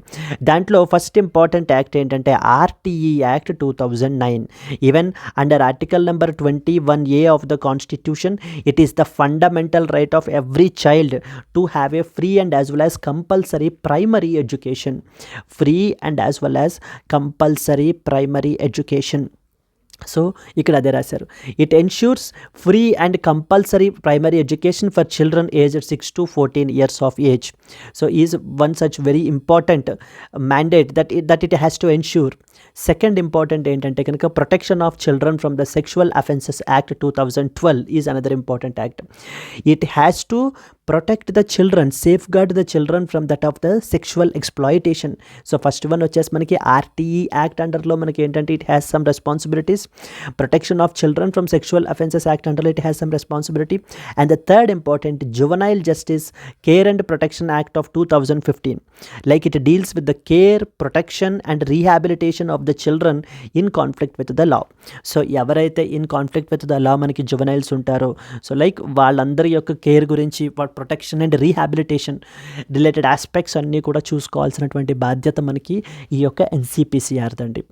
దాంట్లో ఫస్ట్ ఇంపార్టెంట్ యాక్ట్ ఏంటంటే RTE act 2009. Even under article number 21A of the constitution, it is the fundamental right of every child to have A free and as well as compulsory primary education. Free and as well as compulsory primary education. So ఇక్కడ అదే రాశారు, it ensures free and compulsory primary education for children aged 6 to 14 years of age. So is one such very important mandate that it has to ensure. Second important ఏంటంటే కనుక protection of children from the sexual offences act 2012 is another important act. It has to protect the children, safeguard the children from that of the sexual exploitation. So first one వచ్చేసి మనకి RTE act అండర్లో మనకి ఏంటంటే it has some responsibilities. Protection of children from sexual offences act అండర్లో it has some responsibility. And the third important juvenile justice care and protection act of 2015. Like it deals with the care, protection and rehabilitation of the children in conflict with the law. So ఎవరైతే in conflict with the law మనకి juveniles ఉంటారో, so like వాళ్ళందరి యొక్క care గురించి, protection and rehabilitation related aspects అన్నీ కూడా చూసుకోవాల్సినటువంటి బాధ్యత మనకి ఈ యొక్క ఎన్సీపీసీఆర్దండి.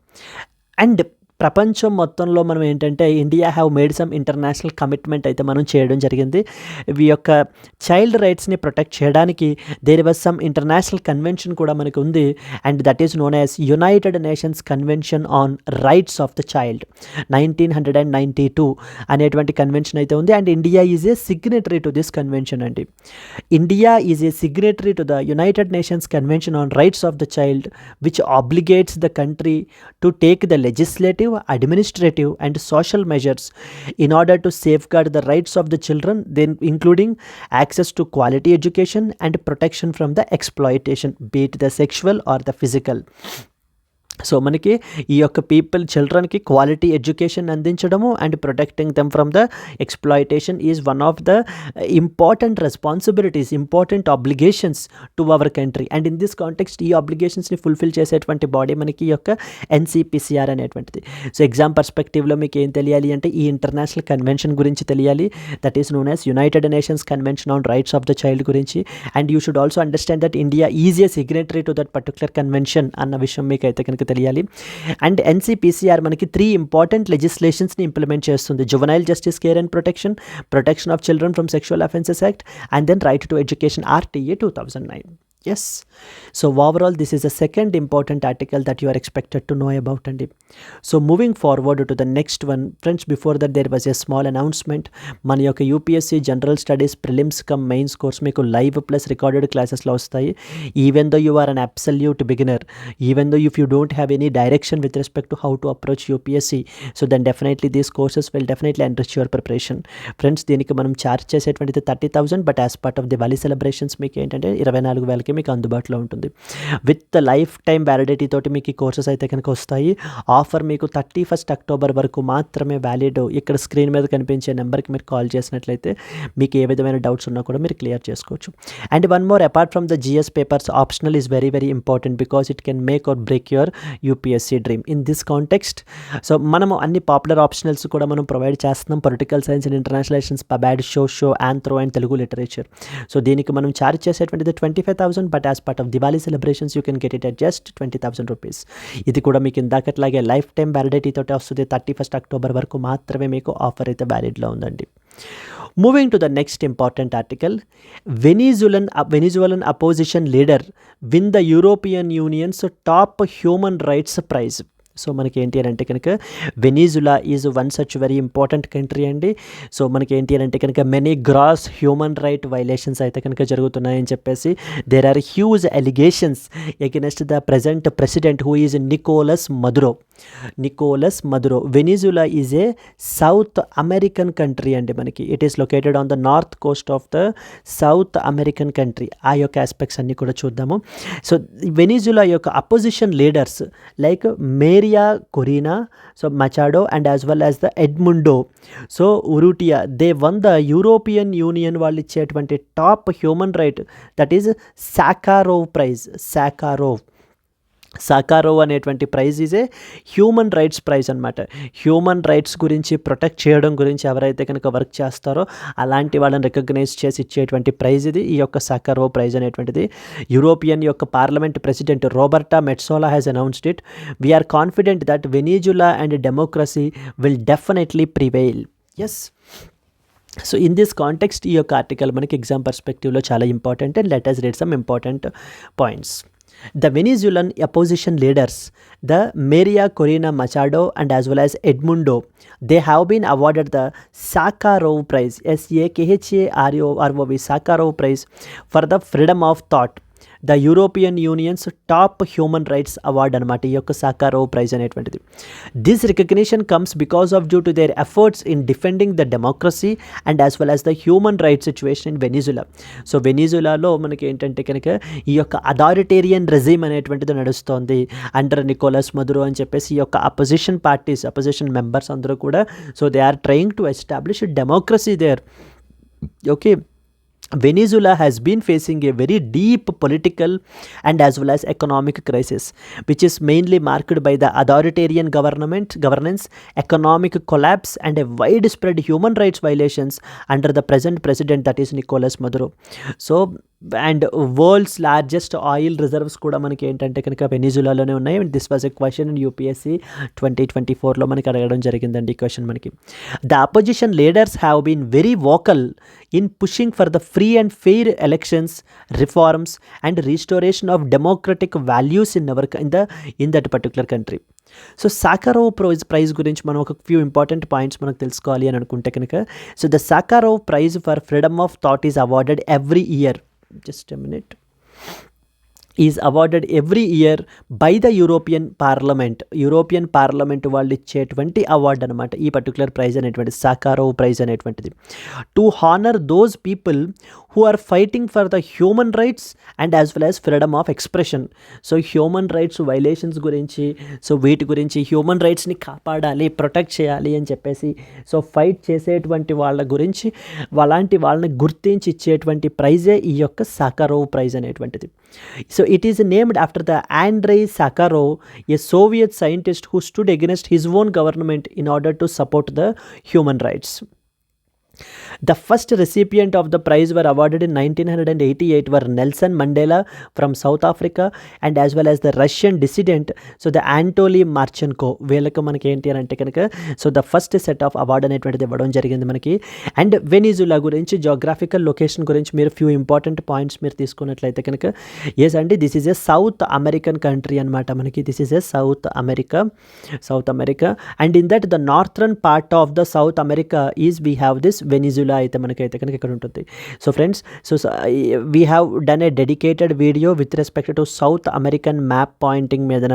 అండ్ ప్రపంచం మొత్తంలో మనం ఏంటంటే India have made some international commitment అయితే మనం చేయడం జరిగింది. ఈ యొక్క చైల్డ్ రైట్స్ని ప్రొటెక్ట్ చేయడానికి there was some international convention కూడా మనకు ఉంది, and that is known as United Nations Convention on Rights of the Child 1992 అనేటువంటి కన్వెన్షన్ అయితే ఉంది. And India is a signatory to this convention అండి. India is a signatory to the United Nations Convention on Rights of the Child which ఆబ్లిగేట్స్ the country to take the legislative, administrative and social measures in order to safeguard the rights of the children, then including access to quality education and protection from the exploitation, be it the sexual or the physical. So మనకి ఈ యొక్క చిల్డ్రన్కి quality education అందించడము and protecting them from the exploitation is one of the important responsibilities, important obligations to our country. And in this context ఈ ఆబ్లిగేషన్స్ని fulfil చేసేటువంటి body మనకి ఈ యొక్క ఎన్సీపీసీఆర్ అనేటువంటిది. సో ఎగ్జామ్ పర్స్పెక్టివ్లో మీకు ఏం తెలియాలి అంటే ఈ ఇంటర్నేషనల్ కన్వెన్షన్ గురించి తెలియాలి, that is known as United Nations Convention on Rights of the Child గురించి. And you should also understand that India is a signatory to that particular convention అన్న విషయం మీకు అయితే కనుక మనకు తెలియాలి. అండ్ ఎన్సీపీసీఆర్ మనకి 3 ఇంపార్టెంట్ లెజిస్లేషన్స్ని ఇంప్లిమెంట్ చేస్తుంది. Juvenile justice care and protection of children from sexual offences act and then right to education RTA 2009. Yes. So overall, this is the second important article that you are expected to know about. And so moving forward to the next one, friends, before that there was a small announcement. మన యొక్క UPSC general studies prelims cum mains course మీకు live plus recorded క్లాసెస్లో వస్తాయి. Even though you are an absolute beginner, even though if you don't have any direction with respect to how to approach UPSC, so then definitely these courses will definitely enrich your preparation. Friends, దీనికి మనం charge చేసేటువంటిది 30,000, but as part of Diwali celebrations మీకు ఏంటంటే 24,000 మీకు అందుబాటులో ఉంటుంది. With life time validity తోటి మీకు ఈ కోర్సెస్ అయితే కనుక వస్తాయి. ఆఫర్ మీకు 31st అక్టోబర్ వరకు మాత్రమే వ్యాలిడ్. ఇక్కడ స్క్రీన్ మీద కనిపించే నెంబర్కి మీరు కాల్ చేసినట్లయితే మీకు ఏ విధమైన డౌట్స్ ఉన్నా కూడా మీరు క్లియర్ చేసుకోవచ్చు. And one more, apart from the GS papers, optional is very very important because it can make or break your UPSC dream. In this context so మనము అన్ని పాపులర్ ఆప్షనల్స్ కూడా మనం ప్రొవైడ్ చేస్తున్నాం. Political science and international relations, pubad, షో, anthro and Telugu literature. So దీనికి మనం charge చేసేటువంటిది 25,000, but as part of Diwali celebrations you can get it at just 20,000 rupees. ఇది కూడా మీకు ఇందాకట్లాగే లైఫ్ టైం వ్యాలిడిటీ తోటి వస్తుంది. 31st అక్టోబర్ వరకు మాత్రమే మీకు ఆఫర్ అయితే వ్యాలిడ్లో ఉందండి. Moving to the next important article, Venezuelan opposition leader win the European Union's top human rights prize. So మనకి ఏంటి అని అంటే కనుక Venezuela is one such very important country అండి. సో మనకి ఏంటి అని అంటే కనుక many gross human right violations అయితే కనుక జరుగుతున్నాయని చెప్పేసి there are huge allegations against the present president who is Nicolas Maduro. Venezuela is a South American country అండి. మనకి it is located on the north coast of the South American country. ఆ యొక్క aspects అన్నీ కూడా చూద్దాము. So Venezuela యొక్క opposition leaders like Maria Corina, so Machado and as well as the Edmundo, so Urrutia, they won the European Union వాళ్ళు ఇచ్చేటువంటి top human right, that is Sakharov prize. Sakharov అనేటువంటి prize is a human rights prize అనమాట. Human rights గురించి protect చేయడం గురించి ఎవరైతే కనుక work చేస్తారో అలాంటి వాళ్ళని రికగ్నైజ్ చేసి ఇచ్చేటువంటి ప్రైజ్ ఇది, ఈ యొక్క సాకారోవ్ ప్రైజ్ అనేటువంటిది. యూరోపియన్ యొక్క parliament president Roberta Metsola has announced it. We are confident that Venezuela and democracy will definitely prevail. Yes. So in this context ఈ యొక్క ఆర్టికల్ మనకి ఎగ్జామ్ పర్స్పెక్టివ్లో చాలా important. And let us read some important points. The Venezuelan opposition leaders, the Maria Corina Machado and as well as Edmundo, they have been awarded the Sakharov Prize, SAKHAROV, Sakharov Prize for the freedom of thought, the European Union's top human rights award అనమాట ఈ యొక్క Sakharov prize అనేటువంటిది. This recognition comes because of due to their efforts in defending the democracy and as well as the human rights situation in Venezuela. So వెనిజులాలో మనకి ఏంటంటే కనుక ఈ యొక్క అథారిటేరియన్ రెజీమ్ అనేటువంటిది నడుస్తోంది అండర్ నికోలస్ మదురో అని చెప్పేసి. ఈ యొక్క అపోజిషన్ పార్టీస్, అపోజిషన్ మెంబర్స్ అందరూ కూడా so they are trying to establish democracy there. Okay. Venezuela has been facing a very deep political and as well as economic crisis, which is mainly marked by the authoritarian governance, economic collapse and a widespread human rights violations under the present president, that is Nicolas Maduro. So and world's largest oil reserves కూడా మనకి ఏంటంటే కనుక వెనిజులాలోనే ఉన్నాయి. This was a question in UPSC 2024లో మనకి అడగడం జరిగిందండి ఈ క్వశ్చన్ మనకి. The opposition leaders have been very vocal in pushing for the free and fair elections, reforms and restoration of democratic values in that particular country. So Sakharov prize గురించి మనం ఒక few important points మనకు తెలుసుకోవాలి అని అనుకుంటే కనుక, so the Sakharov prize for freedom of thought is awarded every year. Just a minute. is awarded every year by the European Parliament వాళ్ళు ఇచ్చేటువంటి అవార్డ్ అనమాట ఈ పర్టికులర్ ప్రైజ్ అనేటువంటి సాకారోవ్ ప్రైజ్ అనేటువంటిది. To honour those people who are fighting for the human rights and as well as freedom of expression. So human rights violations గురించి, so వీటి గురించి human రైట్స్ని కాపాడాలి, ప్రొటెక్ట్ చేయాలి అని చెప్పేసి సో ఫైట్ చేసేటువంటి వాళ్ళ గురించి అలాంటి వాళ్ళని గుర్తించి ఇచ్చేటువంటి ప్రైజే ఈ యొక్క సాకారోవ్ ప్రైజ్ అనేటువంటిది. So it is named after the Andrei Sakharov, a Soviet scientist who stood against his own government in order to support the human rights. The first recipient of the prize were awarded in 1988 were Nelson Mandela from South Africa and as well as the Russian dissident, so the Anatoly Marchenko. వీళ్ళకి మనకి ఏంటి అని అంటే కనుక so the first set of award అనేటువంటిది ఇవ్వడం జరిగింది మనకి. అండ్ వెనిజులా గురించి జోగ్రాఫికల్ లొకేషన్ గురించి మీరు ఫ్యూ ఇంపార్టెంట్ పాయింట్స్ మీరు తీసుకున్నట్లయితే కనుక ఎస్ అండి, this is a South American country అనమాట మనకి. This is a South America and in that the northern part of the South America is we have this Venezuela అయితే మనకైతే కనుక ఇక్కడ ఉంటుంది. So friends, so we have done a dedicated video with respect to South American map pointing మీదన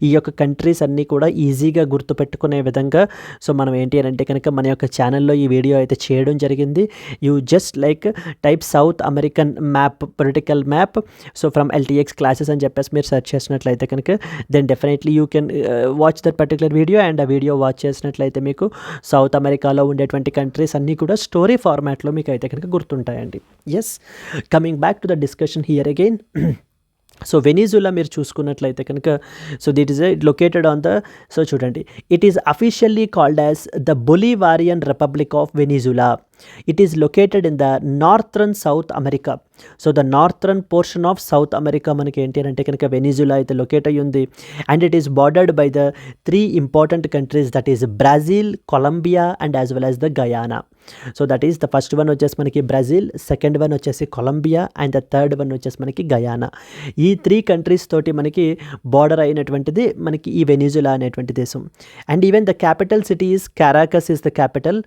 ఈ యొక్క countries అన్నీ కూడా ఈజీగా గుర్తుపెట్టుకునే విధంగా సో మనం ఏంటి అని అంటే కనుక మన యొక్క ఛానల్లో ఈ వీడియో అయితే చేయడం జరిగింది. You just like type South American map, political map, so from LTX classes అని చెప్పేసి మీరు సెర్చ్ చేసినట్లయితే కనుక then definitely you can watch that particular video. And ఆ వీడియో వాచ్ చేసినట్లయితే మీకు సౌత్ అమెరికాలో ఉండేటువంటి కంట్రీస్ అన్నీ కూడా స్టోరీ ఫార్మాట్లో మీకు అయితే కనుక గుర్తుంటాయండి. Yes, coming back to the discussion here again. So Venezuela మీరు చూసుకున్నట్లయితే కనుక so it is located on the, so చూడండి, it is officially called as the Bolivarian Republic of Venezuela. It is located in the northern South America. So the northern portion of South America మనకి ఏంటి అని అంటే కనుక Venezuela అయితే locate అయ్యి ఉంది. And it is bordered by the 3 important countries, that is Brazil, Colombia and as well as the Guyana. So that is the first one వచ్చేసి మనకి బ్రెజిల్, సెకండ్ వన్ వచ్చేసి Colombia and the third one వచ్చేసి మనకి Guyana. ఈ 3 countries తోటి మనకి border అయినటువంటిది మనకి ఈ వెనిజులా అనేటువంటి దేశం. And even the capital city is కారాకస్ is the capital.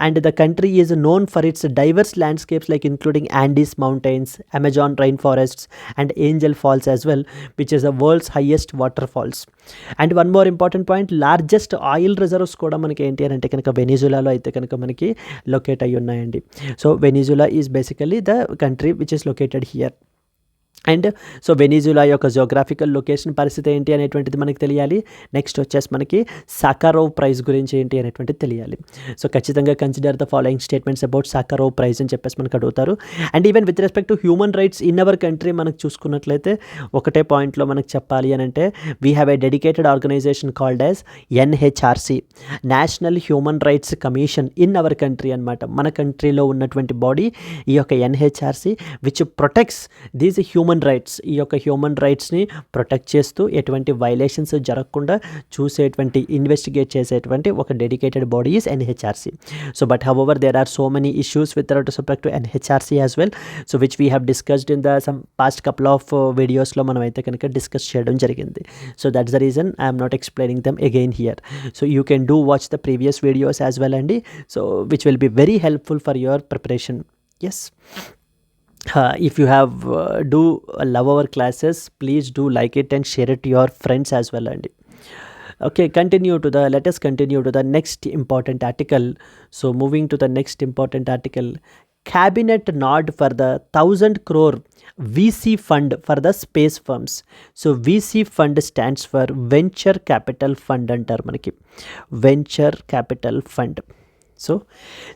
And the country is known for its diverse landscapes like including Andes mountains, Amazon rainforests and Angel Falls as well, which is the world's highest waterfalls. And one more important point, largest oil reserves కూడా మనకి ఏంటి అని అంటే కనుక వెనిజులాలో అయితే కనుక మనకి locate అయ్యి ఉన్నాయండి. So Venezuela is basically the country which is located here. And so Venezuela యొక్క జోగ్రాఫికల్ లొకేషన్ పరిస్థితి ఏంటి అనేటువంటిది మనకి తెలియాలి. నెక్స్ట్ వచ్చేసి మనకి సాకారోవ్ ప్రైజ్ గురించి ఏంటి అనేటువంటిది తెలియాలి. సో ఖచ్చితంగా consider the following statements about Sakharov prize అని చెప్పేసి మనకు అడుగుతారు. And even with respect to human rights in our country మనకు చూసుకున్నట్లయితే ఒకటే పాయింట్లో మనకు చెప్పాలి అని అంటే we have a dedicated organisation called as NHRC, National Human Rights Commission in our country అనమాట. మన కంట్రీలో ఉన్నటువంటి బాడీ ఈ యొక్క NHRC which protects these human rights. ఈ యొక్క హ్యూమన్ రైట్స్ని ప్రొటెక్ట్ చేస్తూ ఎటువంటి వైలేషన్స్ జరగకుండా చూసేటువంటి, ఇన్వెస్టిగేట్ చేసేటువంటి ఒక dedicated body is NHRC. So but however there are so many issues with respect to NHRC as well, so which we have discussed in the some past couple of వీడియోస్లో మనం అయితే కనుక discuss చేయడం జరిగింది. So that's the reason I'm not explaining them again here. So you can do watch the previous videos as well అండి, so which will be very helpful for your preparation. Yes, if you have do love our classes, please do like it and share it to your friends as well. And okay, let us continue to the next important article. So moving to the next important article, cabinet nod for the 1,000 crore VC fund for the space firms. So VC fund stands for venture capital fund అంటారు మనకి, venture capital fund. So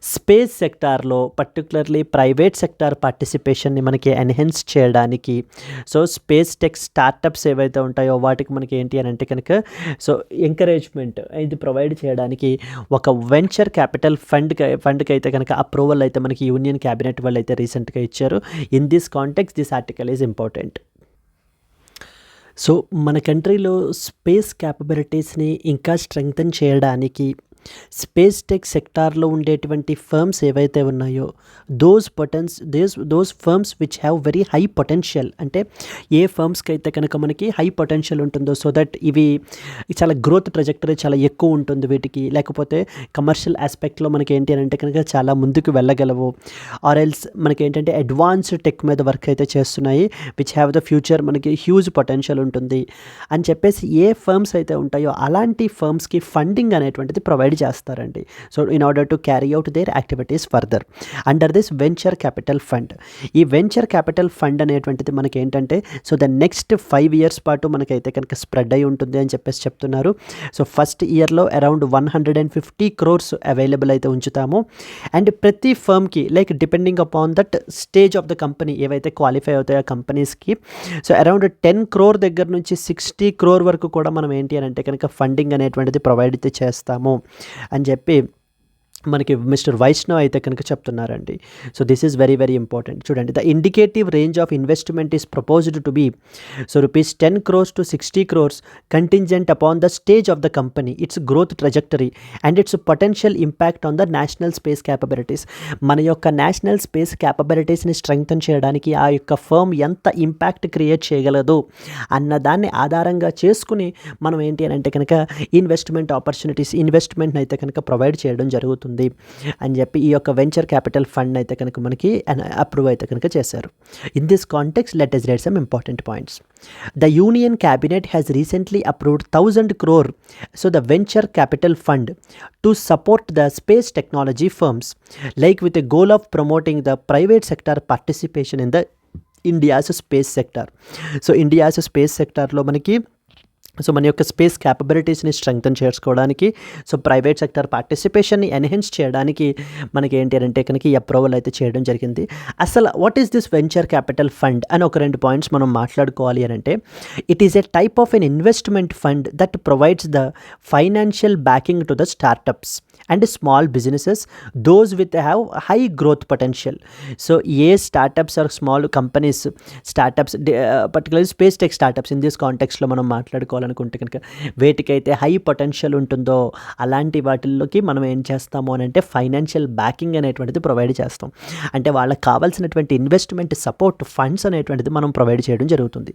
space సెక్టార్లో particularly private sector పార్టిసిపేషన్ని మనకి enhance చేయడానికి, so space tech startups ఏవైతే ఉంటాయో వాటికి మనకి ఏంటి అని అంటే కనుక సో ఎంకరేజ్మెంట్ ఇది ప్రొవైడ్ చేయడానికి ఒక వెంచర్ క్యాపిటల్ ఫండ్కి అయితే కనుక అప్రూవల్ అయితే మనకి యూనియన్ క్యాబినెట్ వాళ్ళు అయితే రీసెంట్గా ఇచ్చారు. In this context this article is important. So మన కంట్రీలో స్పేస్ క్యాపబిలిటీస్ని ఇంకా స్ట్రెంగ్తన్ చేయడానికి స్పేస్ టెక్ సెక్టార్లో ఉండేటువంటి ఫర్మ్స్ ఏవైతే ఉన్నాయో those firms which have very high potential, అంటే ఏ ఫర్మ్స్కి అయితే కనుక మనకి హై పొటెన్షియల్ ఉంటుందో, సో దట్ ఇవి చాలా గ్రోత్ ట్రజెక్టరీ చాలా ఎక్కువ ఉంటుంది వీటికి, లేకపోతే కమర్షియల్ ఆస్పెక్ట్లో మనకి ఏంటి అని అంటే కనుక చాలా ముందుకు వెళ్ళగలవు, ఆర్ ఎల్స్ మనకి ఏంటంటే అడ్వాన్స్డ్ టెక్ మీద వర్క్ అయితే చేస్తున్నాయి విచ్ హ్యావ్ ద ఫ్యూచర్ మనకి హ్యూజ్ పొటెన్షియల్ ఉంటుంది అని చెప్పేసి ఏ ఫర్మ్స్ అయితే ఉంటాయో అలాంటి ఫర్మ్స్కి ఫండింగ్ అనేటువంటిది ప్రొవైడ్ చేస్తారండి. So in order to carry out there activities further under this venture capital fund. ఈ వెంచర్ క్యాపిటల్ ఫండ్ అనేటువంటిది మనకి ఏంటంటే సో ద నెక్స్ట్ 5 years పాటు మనకైతే కనుక స్ప్రెడ్ అయి ఉంటుంది అని చెప్పేసి చెప్తున్నారు. సో ఫస్ట్ ఇయర్లో అరౌండ్ 150 crores అవైలబుల్ అయితే ఉంచుతాము. అండ్ ప్రతి ఫర్మ్కి like depending upon that stage of the company ఏవైతే క్వాలిఫై అవుతాయో ఆ కంపెనీస్కి సో అరౌండ్ 10 crore దగ్గర నుంచి 60 crore వరకు కూడా మనం ఏంటి అని అంటే కనుక ఫండింగ్ అనేటువంటిది ప్రొవైడ్ అయితే చేస్తాము అని చెప్పి మనకి మిస్టర్ వైష్ణవ్ అయితే కనుక చెప్తున్నారండి. So this is very very important. చూడండి, the indicative range of investment is proposed to be so rupees 10 crores to 60 crores contingent upon the stage of the company, its growth trajectory and its potential impact on the national space capabilities. మన యొక్క national space క్యాపబిలిటీస్ని strengthen చేయడానికి ఆ యొక్క firm ఎంత impact create చేయగలదు అన్న దాన్ని ఆధారంగా చేసుకుని మనం ఏంటి అని అంటే కనుక ఇన్వెస్ట్మెంట్ ఆపర్చునిటీస్, ఇన్వెస్ట్మెంట్ని అయితే కనుక ప్రొవైడ్ చేయడం జరుగుతుంది అని చెప్పి ఈ యొక్క వెంచర్ క్యాపిటల్ ఫండ్ అయితే కనుక మనకి అప్రూవ్ అయితే కనుక చేశారు. In this context let us read some important points. The Union Cabinet has recently approved 1,000 crore so the venture capital fund to support the space technology firms, like with a goal of promoting the private sector participation in the India's space sector. So India's space sector లో మనకి so మన యొక్క space క్యాపబిలిటీస్ని strengthen చేసుకోవడానికి, so private sector పార్టిసిపేషన్ని enhance చేయడానికి మనకి ఏంటి అంటే కనుక ఈ అప్రూవల్ అయితే చేయడం జరిగింది. అసలు what is this venture capital fund అని ఒక 2 పాయింట్స్ మనం మాట్లాడుకోవాలి అని అంటే, it is a type of an investment fund that provides the financial backing to the startups and small businesses, those with have high growth potential. So ye startups or small companies, startups particularly space tech startups in this context lo manam maatladukovalఅనుకుంటే కనుక వేటికైతే high potential ఉంటుందో అలాంటి వాటిల్లోకి మనం ఏం చేస్తాము అని అంటే financial backing అనేటువంటిది provide చేస్తాం. అంటే వాళ్ళకి కావాల్సినటువంటి ఇన్వెస్ట్మెంట్ సపోర్ట్ ఫండ్స్ అనేటువంటిది మనం ప్రొవైడ్ చేయడం జరుగుతుంది.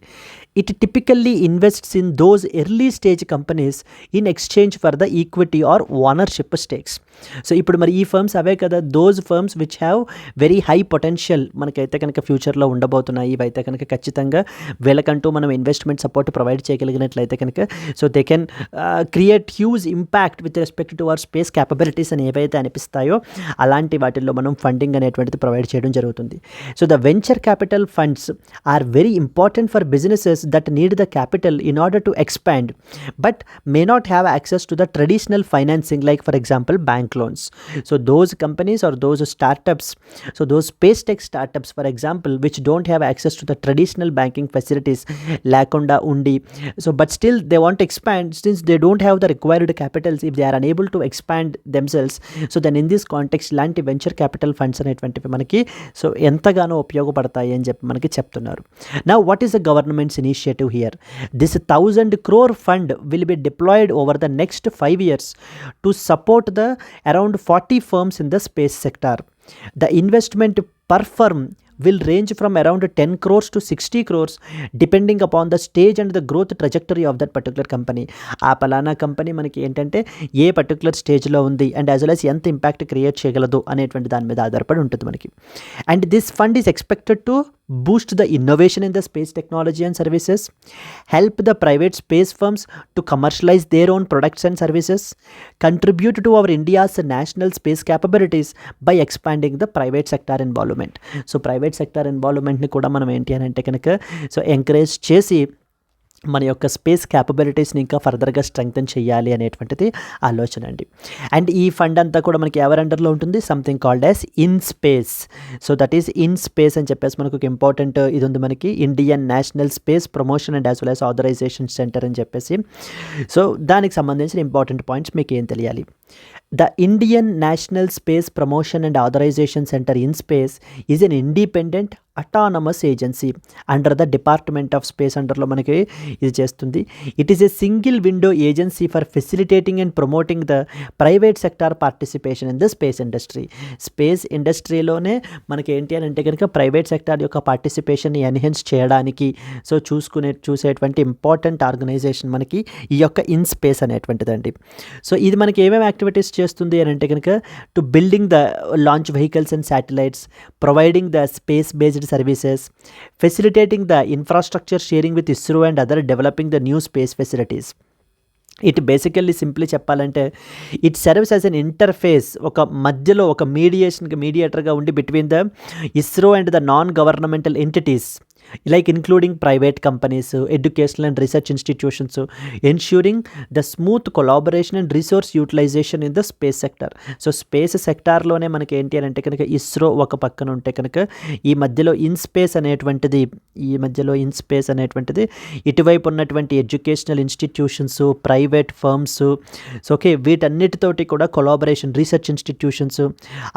It typically invests in those early stage companies in exchange for the equity or ownership stake. So ఇప్పుడు మరి ఈ ఫర్మ్స్ అవే కదా, those firms which have very high potential మనకైతే కనుక ఫ్యూచర్లో ఉండబోతున్నాయి. ఇవైతే కనుక ఖచ్చితంగా వీళ్ళకంటూ మనం ఇన్వెస్ట్మెంట్ సపోర్ట్ ప్రొవైడ్ చేయగలిగినట్లయితే కనుక so they can create huge impact with respect to our space capabilities అని ఏవైతే అనిపిస్తాయో అలాంటి వాటిల్లో మనం ఫండింగ్ అనేటువంటిది ప్రొవైడ్ చేయడం జరుగుతుంది. So the venture capital funds are very important for businesses that need the capital in order to expand but may not have access to the traditional financing like for example bank loans. So those companies or those startups, so those space tech startups for example which don't have access to the traditional banking facilities lakunda undi, so but still they want to expand, since they don't have the required capitals, if they are unable to expand themselves, so then in this context లాంటి venture capital funds అనేటువంటివి మనకి so ఎంతగానో ఉపయోగపడతాయి అని చెప్పి మనకి చెప్తున్నారు. Now what is the government's initiative here? This 1,000 crore fund will be deployed over the next 5 years to support the around 40 firms in the space sector. The investment per firm will range from around 10 crores to 60 crores depending upon the stage and the growth trajectory of that particular company. ఆ పలానా company మనకి ఏంటంటే ఏ particular స్టేజ్లో ఉంది and as well as ఎంత impact create చేయగలదు అనేటువంటి దాని మీద ఆధారపడి ఉంటుంది మనకి. And this fund is expected to boost the innovation in the space technology and services, help the private space firms to commercialize their own products and services, contribute to our India's national space capabilities by expanding the private sector involvement. So private sector involvement ni kuda manam enti ante kanaka so encourage chesi మన యొక్క space క్యాపబిలిటీస్ని ఇంకా ఫర్దర్గా strengthen చేయాలి అనేటువంటిది ఆలోచన అండి. And ఈ fund అంతా కూడా మనకి ఎవరి అండర్లో ఉంటుంది, something called as in space. So that is in space అని చెప్పేసి మనకు ఒక ఇంపార్టెంట్ ఇది ఉంది మనకి, Indian national space promotion and as well as authorisation centre అని చెప్పేసి. సో దానికి సంబంధించిన ఇంపార్టెంట్ పాయింట్స్ మీకు ఏం తెలియాలి. The Indian National Space Promotion and Authorization Center in Space is an independent autonomous agency under the Department of Space అండర్లో మనకి ఇది చేస్తుంది. It is a single window agency for facilitating and promoting the private sector participation in the space industry. Space ఇండస్ట్రీలోనే మనకి ఏంటి అని అంటే కనుక private sector యొక్క పార్టిసిపేషన్ని ఎన్హాన్స్ చేయడానికి సో చూసేటువంటి ఇంపార్టెంట్ ఆర్గనైజేషన్ మనకి ఈ యొక్క ఇన్ స్పేస్ అనేటువంటిదండి. సో ఇది మనకి ఏమేమి యాక్టివిటీస్ చేస్తుంది అని అంటే కనుక to building the launch vehicles and satellites, providing the space based services, facilitating the infrastructure sharing with ISRO and other developing the new space facilities. It basically simply చెప్పాలంటే it serves as an interface, ఒక మధ్యలో ఒక మీడియేటర్గా ఉండి between the ISRO and the non governmental entities like including private companies, educational and research institutions, ensuring the smooth collaboration and resource utilization in the space sector. So space సెక్టార్లోనే మనకి ఏంటి అని అంటే కనుక ఇస్రో ఒక పక్కన ఉంటే కనుక ఈ మధ్యలో ఇన్స్పేస్ అనేటువంటిది ఇటువైపు ఉన్నటువంటి educational institutions, private firms, so okay, వీటన్నిటితోటి కూడా కొలాబరేషన్, రీసెర్చ్ ఇన్స్టిట్యూషన్స్,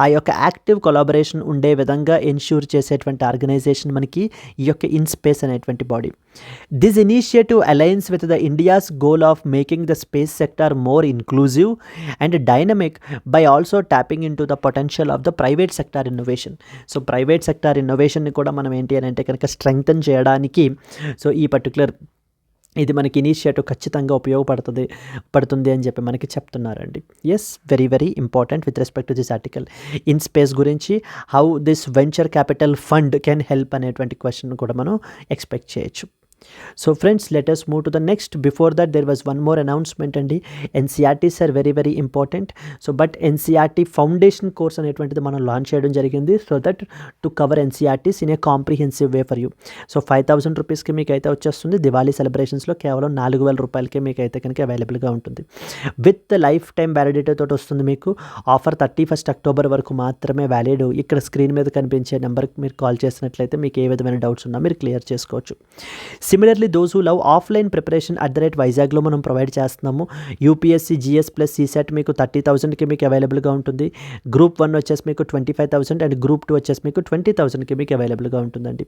ఆ యొక్క యాక్టివ్ కొలాబరేషన్ ఉండే విధంగా ఎన్ష్యూర్ చేసేటువంటి ఆర్గనైజేషన్ మనకి ఈ యొక్క ఇన్స్పేస్ అనేటువంటి body. This initiative aligns with the India's goal of making the space sector more inclusive and dynamic by also tapping in to the potential of the private sector innovation. So private sector ఇన్నోవేషన్ని కూడా మనం ఏంటి అని అంటే కనుక strengthen చేయడానికి so ఈ particular ఇది మనకి ఇనిషియేటివ్ ఖచ్చితంగా పడుతుంది అని చెప్పి మనకి చెప్తున్నారండి. Yes, very very important with respect to this article. In space గురించి how this venture capital fund can help అనేటువంటి క్వశ్చన్ కూడా మనం ఎక్స్పెక్ట్ చేయొచ్చు. So friends, let us move to the next. Before that there was one more announcement అండి. NCERTs are very very important. So but NCERT foundation course అనేటువంటిది మనం launch చేయడం జరిగింది. So that to cover NCERTs in a comprehensive way for you. So 5,000 రూపీస్కి మీకు అయితే వచ్చేస్తుంది. దివాళీ సెలబ్రేషన్స్లో కేవలం 4,000 రూపాయలకే మీకు అయితే కనుక అవైలబుల్గా ఉంటుంది. విత్ లైఫ్ టైం వ్యాలిడిటీ తోటి వస్తుంది మీకు. ఆఫర్ 31st అక్టోబర్ వరకు మాత్రమే వ్యాలిడ్. ఇక్కడ స్క్రీన్ మీద కనిపించే నెంబర్కి మీరు కాల్ చేసినట్లయితే మీకు ఏ విధమైన డౌట్స్ ఉన్నా మీరు క్లియర్ చేసుకోవచ్చు. Similarly those who love offline preparation @వైజాగ్లో మనం ప్రొవైడ్ చేస్తున్నాము. యూపీఎస్సీ జీఎస్ ప్లస్ సీసెట్ మీకు 30,000కి మీకు అవైలబుల్గా ఉంటుంది. గ్రూప్ 1 వచ్చేసి మీకు 25,000 అండ్ గ్రూప్ 2 వచ్చేసి మీకు 20,000కి మీకు అవైలబుల్గా ఉంటుందండి.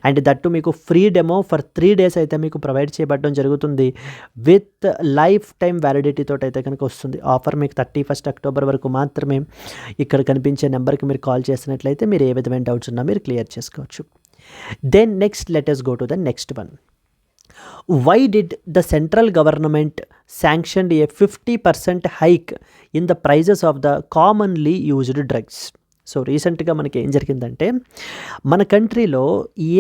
అండ్ దట్టు మీకు ఫ్రీ డెమో ఫర్ 3 days అయితే మీకు ప్రొవైడ్ చేయబడడం జరుగుతుంది. విత్ లైఫ్ టైం వ్యాలిడిటీ తోటి అయితే కనుక వస్తుంది. ఆఫర్ మీకు 31st అక్టోబర్ వరకు మాత్రమే. ఇక్కడ కనిపించే నెంబర్కి మీరు కాల్ చేసినట్లయితే మీరు ఏ విధమైన డౌట్స్ ఉన్నా మీరు క్లియర్ చేసుకోవచ్చు. Then next, let us go to the next one. Why did the central government sanctioned a 50% hike in the prices of the commonly used drugs? So రీసెంట్గా మనకి ఏం జరిగిందంటే, మన కంట్రీలో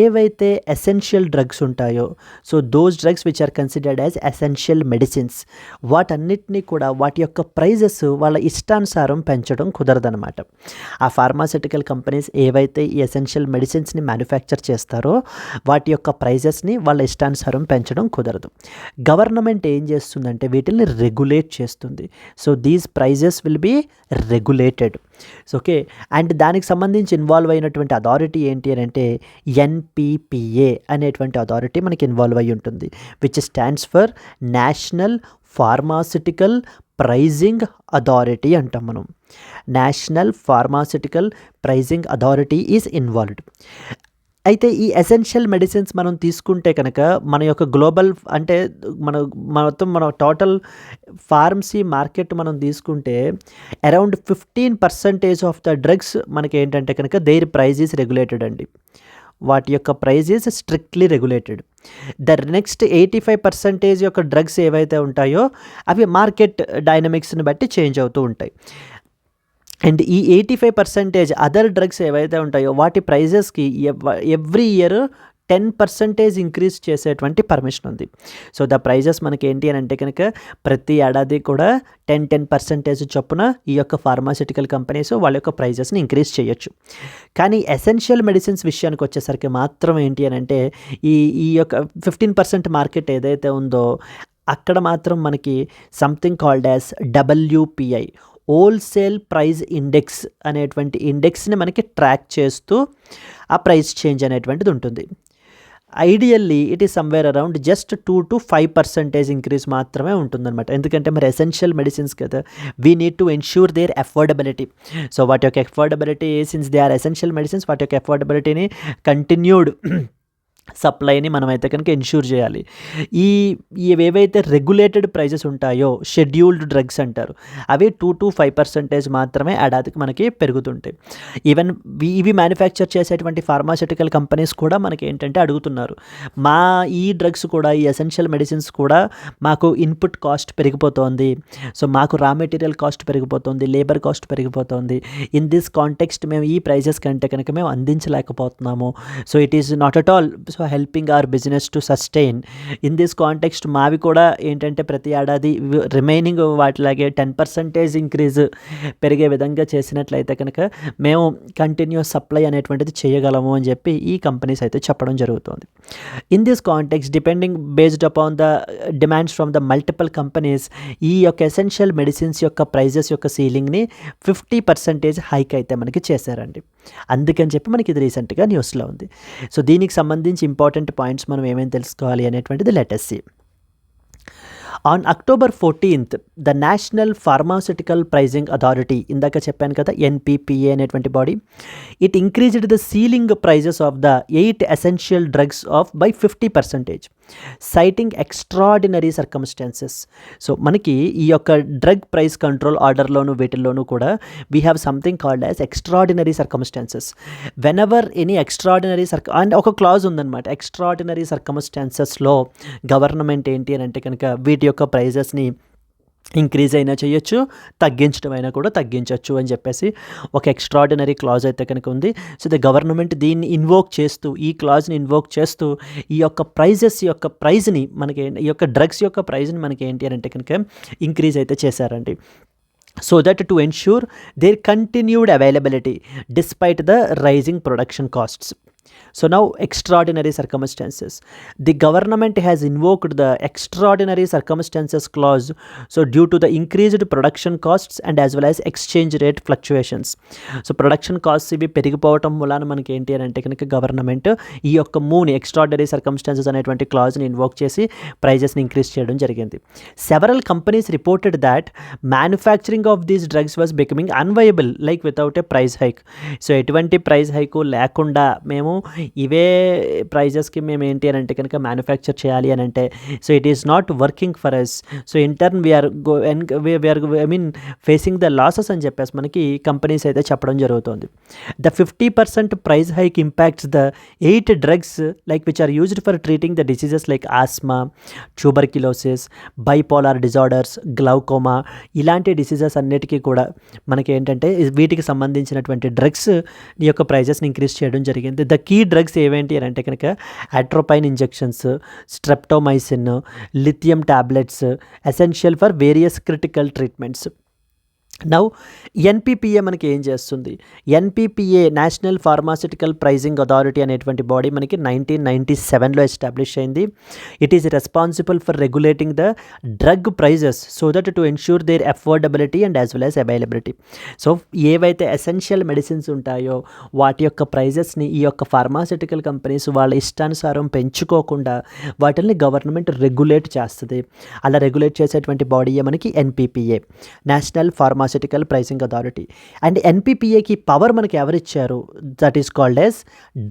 ఏవైతే ఎసెన్షియల్ డ్రగ్స్ ఉంటాయో, so those drugs which are considered as essential medicines, వాటన్నిటినీ కూడా వాటి యొక్క ప్రైజెస్ వాళ్ళ ఇష్టానుసారం పెంచడం కుదరదనమాట. ఆ ఫార్మాసిటికల్ కంపెనీస్ ఏవైతే ఈ ఎసెన్షియల్ మెడిసిన్స్ని మ్యానుఫ్యాక్చర్ చేస్తారో వాటి యొక్క ప్రైజెస్ని వాళ్ళ ఇష్టానుసారం పెంచడం కుదరదు. గవర్నమెంట్ ఏం చేస్తుందంటే వీటిని రెగ్యులేట్ చేస్తుంది. So these prices will be regulated. So okay, and దానికి సంబంధించి ఇన్వాల్వ్ అయినటువంటి అథారిటీ ఏంటి అని అంటే ఎన్పిపిఏ అనేటువంటి అథారిటీ మనకి ఇన్వాల్వ్ అయి ఉంటుంది, which stands for national pharmaceutical pricing authority అంటాం మనం. National pharmaceutical pricing authority is involved. అయితే ఈ ఎసెన్షియల్ మెడిసిన్స్ మనం తీసుకుంటే కనుక మన యొక్క గ్లోబల్ అంటే మన టోటల్ ఫార్మసీ మార్కెట్ మనం తీసుకుంటే అరౌండ్ 15% ఆఫ్ ద డ్రగ్స్ మనకి ఏంటంటే కనుక దేర్ ప్రైజ్ ఈజ్ రెగ్యులేటెడ్ అండి. వాటి యొక్క price is strictly regulated. The next 85% యొక్క డ్రగ్స్ ఏవైతే ఉంటాయో అవి మార్కెట్ డైనమిక్స్ని బట్టి చేంజ్ అవుతూ ఉంటాయి. అండ్ ఈ 85% అదర్ డ్రగ్స్ ఏవైతే ఉంటాయో వాటి ప్రైజెస్కి ఎవ్రీ ఇయర్ 10% ఇంక్రీజ్ చేసేటువంటి పర్మిషన్ ఉంది. సో ద ప్రైజెస్ మనకి ఏంటి అని అంటే కనుక ప్రతి ఏడాది కూడా 10% చొప్పున ఈ యొక్క ఫార్మాసిటికల్ కంపెనీస్ వాళ్ళ యొక్క ప్రైజెస్ని ఇంక్రీజ్ చేయొచ్చు. కానీ ఎసెన్షియల్ మెడిసిన్స్ విషయానికి వచ్చేసరికి మాత్రం ఏంటి అని అంటే ఈ యొక్క 15% మార్కెట్ ఏదైతే ఉందో అక్కడ మాత్రం మనకి something called as WPI, wholesale praise index అనేటువంటి ఇండెక్స్ని మనకి ట్రాక్ చేస్తూ ఆ ప్రైస్ చేంజ్ అనేటువంటిది ఉంటుంది. Ideally it is somewhere around just 2 to 5% increase మాత్రమే ఉంటుందన్నమాట. ఎందుకంటే మరి ఎసెన్షియల్ మెడిసిన్స్ కదా, we need to ensure their affordability. So వాటి యొక్క affordability, since they are essential medicines, వాటి యొక్క అఫోర్డబిలిటీని కంటిన్యూడ్ సప్లైని మనమైతే కనుక ఎన్ష్యూర్ చేయాలి. ఏవైతే రెగ్యులేటెడ్ ప్రైజెస్ ఉంటాయో షెడ్యూల్డ్ డ్రగ్స్ అంటారు, అవి 2 to 5% మాత్రమే ఏడాదికి మనకి పెరుగుతుంటాయి. ఈవెన్ ఇవి మ్యానుఫ్యాక్చర్ చేసేటువంటి ఫార్మాసిటికల్ కంపెనీస్ కూడా మనకి ఏంటంటే అడుగుతున్నారు, మా ఈ డ్రగ్స్ కూడా ఈ ఎసెన్షియల్ మెడిసిన్స్ కూడా మాకు ఇన్పుట్ కాస్ట్ పెరిగిపోతుంది, సో మాకు రా మెటీరియల్ కాస్ట్ పెరిగిపోతుంది, లేబర్ కాస్ట్ పెరిగిపోతుంది. ఇన్ దిస్ కాంటెక్స్ట్ మేము ఈ ప్రైజెస్ కంటే కనుక మేము అందించలేకపోతున్నాము. So it is not at all. Also helping our business to sustain. In this context మావి కూడా ఏంటంటే ప్రతి ఏడాది రిమైనింగ్ వాటిలాగే 10% ఇంక్రీజ్ పెరిగే విధంగా చేసినట్లయితే కనుక మేము కంటిన్యూస్ సప్లై అనేటువంటిది చేయగలము అని చెప్పి ఈ కంపెనీస్ అయితే చెప్పడం జరుగుతుంది. In this context depending based upon the demands from the multiple companies ఈ యొక్క ఎసెన్షియల్ మెడిసిన్స్ యొక్క ప్రైజెస్ యొక్క సీలింగ్ని 50% హైక్ అయితే మనకి చేశారండి. అందుకని చెప్పి మనకి ఇది రీసెంట్గా న్యూస్లో ఉంది. సో దీనికి సంబంధించి ఇంపార్టెంట్ పాయింట్స్ మనం ఏమేమి తెలుసుకోవాలి అనేటువంటిది let us see. On October 14th, the National Pharmaceutical Pricing Authority, ఇందాక చెప్పాను కదా NPPA అనేటువంటి body, it increased the ceiling prices of the 8 essential drugs by 50%, citing extraordinary circumstances. So మనకి ఈ యొక్క డ్రగ్ ప్రైస్ కంట్రోల్ ఆర్డర్లోను వీటిల్లోనూ కూడా we have something called as extraordinary circumstances. Whenever any extraordinary and ఒక clause ఉందన్నమాట. Extraordinary సర్కమ్స్టాన్సెస్లో government ఏంటి అని అంటే కనుక వీటి యొక్క ప్రైజెస్ని ఇంక్రీజ్ అయినా చేయొచ్చు, తగ్గించడం అయినా కూడా తగ్గించవచ్చు అని చెప్పేసి ఒక ఎక్స్ట్రాడినరీ క్లాజ్ అయితే కనుక ఉంది. సో ద గవర్నమెంట్ దీన్ని ఇన్వోక్ చేస్తూ, ఈ క్లాజ్ని ఇన్వోక్ చేస్తూ ఈ యొక్క ప్రైజెస్ యొక్క ప్రైజ్ని మనకి, ఈ యొక్క డ్రగ్స్ యొక్క ప్రైజ్ని మనకి ఏంటి అని అంటే కనుక ఇంక్రీజ్ అయితే చేశారండి. So that to ensure their continued availability despite the rising production costs. So now extraordinary circumstances. The government has invoked the extraordinary circumstances clause, so due to the increased production costs and as well as exchange rate fluctuations. So production costs ఇవి పెరిగిపోవటం వలన మనకి ఏంటి అని అంటే కనుక government ఈ యొక్క మూవ్ని extraordinary circumstances అనేటువంటి క్లాజ్ని ఇన్వోక్ చేసి ప్రైజెస్ని ఇంక్రీజ్ చేయడం జరిగింది. Several companies reported that manufacturing of these drugs was becoming unviable like without a price hike. So ఎటువంటి ప్రైస్ హైకు లేకుండా మేము ఇవే ప్రైజెస్కి మేము ఏంటి అని అంటే కనుక మ్యానుఫ్యాక్చర్ చేయాలి అని అంటే so it is not working for us. So in turn we're facing the losses అని చెప్పేసి మనకి కంపెనీస్ అయితే చెప్పడం జరుగుతుంది. The 50% price hike impacts the 8 drugs like which are used for treating the diseases like asthma, tuberculosis, bipolar disorders, glaucoma, ఇలాంటి diseases అన్నిటికీ కూడా మనకి ఏంటంటే వీటికి సంబంధించినటువంటి డ్రగ్స్ ఈ యొక్క ప్రైజెస్ని ఇంక్రీజ్ చేయడం జరిగింది. ద కీ డ్రగ్స్ ఏవేంటి అని అంటే కనుక atropine injections, streptomycin, lithium tablets, essential for various critical treatments. Now NPPA మనకి ఏం చేస్తుంది? NPPA National pharmaceutical pricing Authority అనేటువంటి బాడీ మనకి 1997లో ఎస్టాబ్లిష్ అయింది. It is responsible for regulating the drug prices so that to ensure their affordability and as well as availability. So ఏవైతే essential medicines ఉంటాయో వాటి యొక్క ప్రైజెస్ని ఈ యొక్క ఫార్మాస్యూటికల్ కంపెనీస్ వాళ్ళ ఇష్టానుసారం పెంచుకోకుండా వాటిని గవర్నమెంట్ రెగ్యులేట్ చేస్తుంది. అలా రెగ్యులేట్ చేసేటువంటి బాడీయే మనకి NPPA, National Pharmaceutical Pricing Authority. And ఎన్పిపిఏకి పవర్ మనకి ఎవరిచ్చారు? That is called as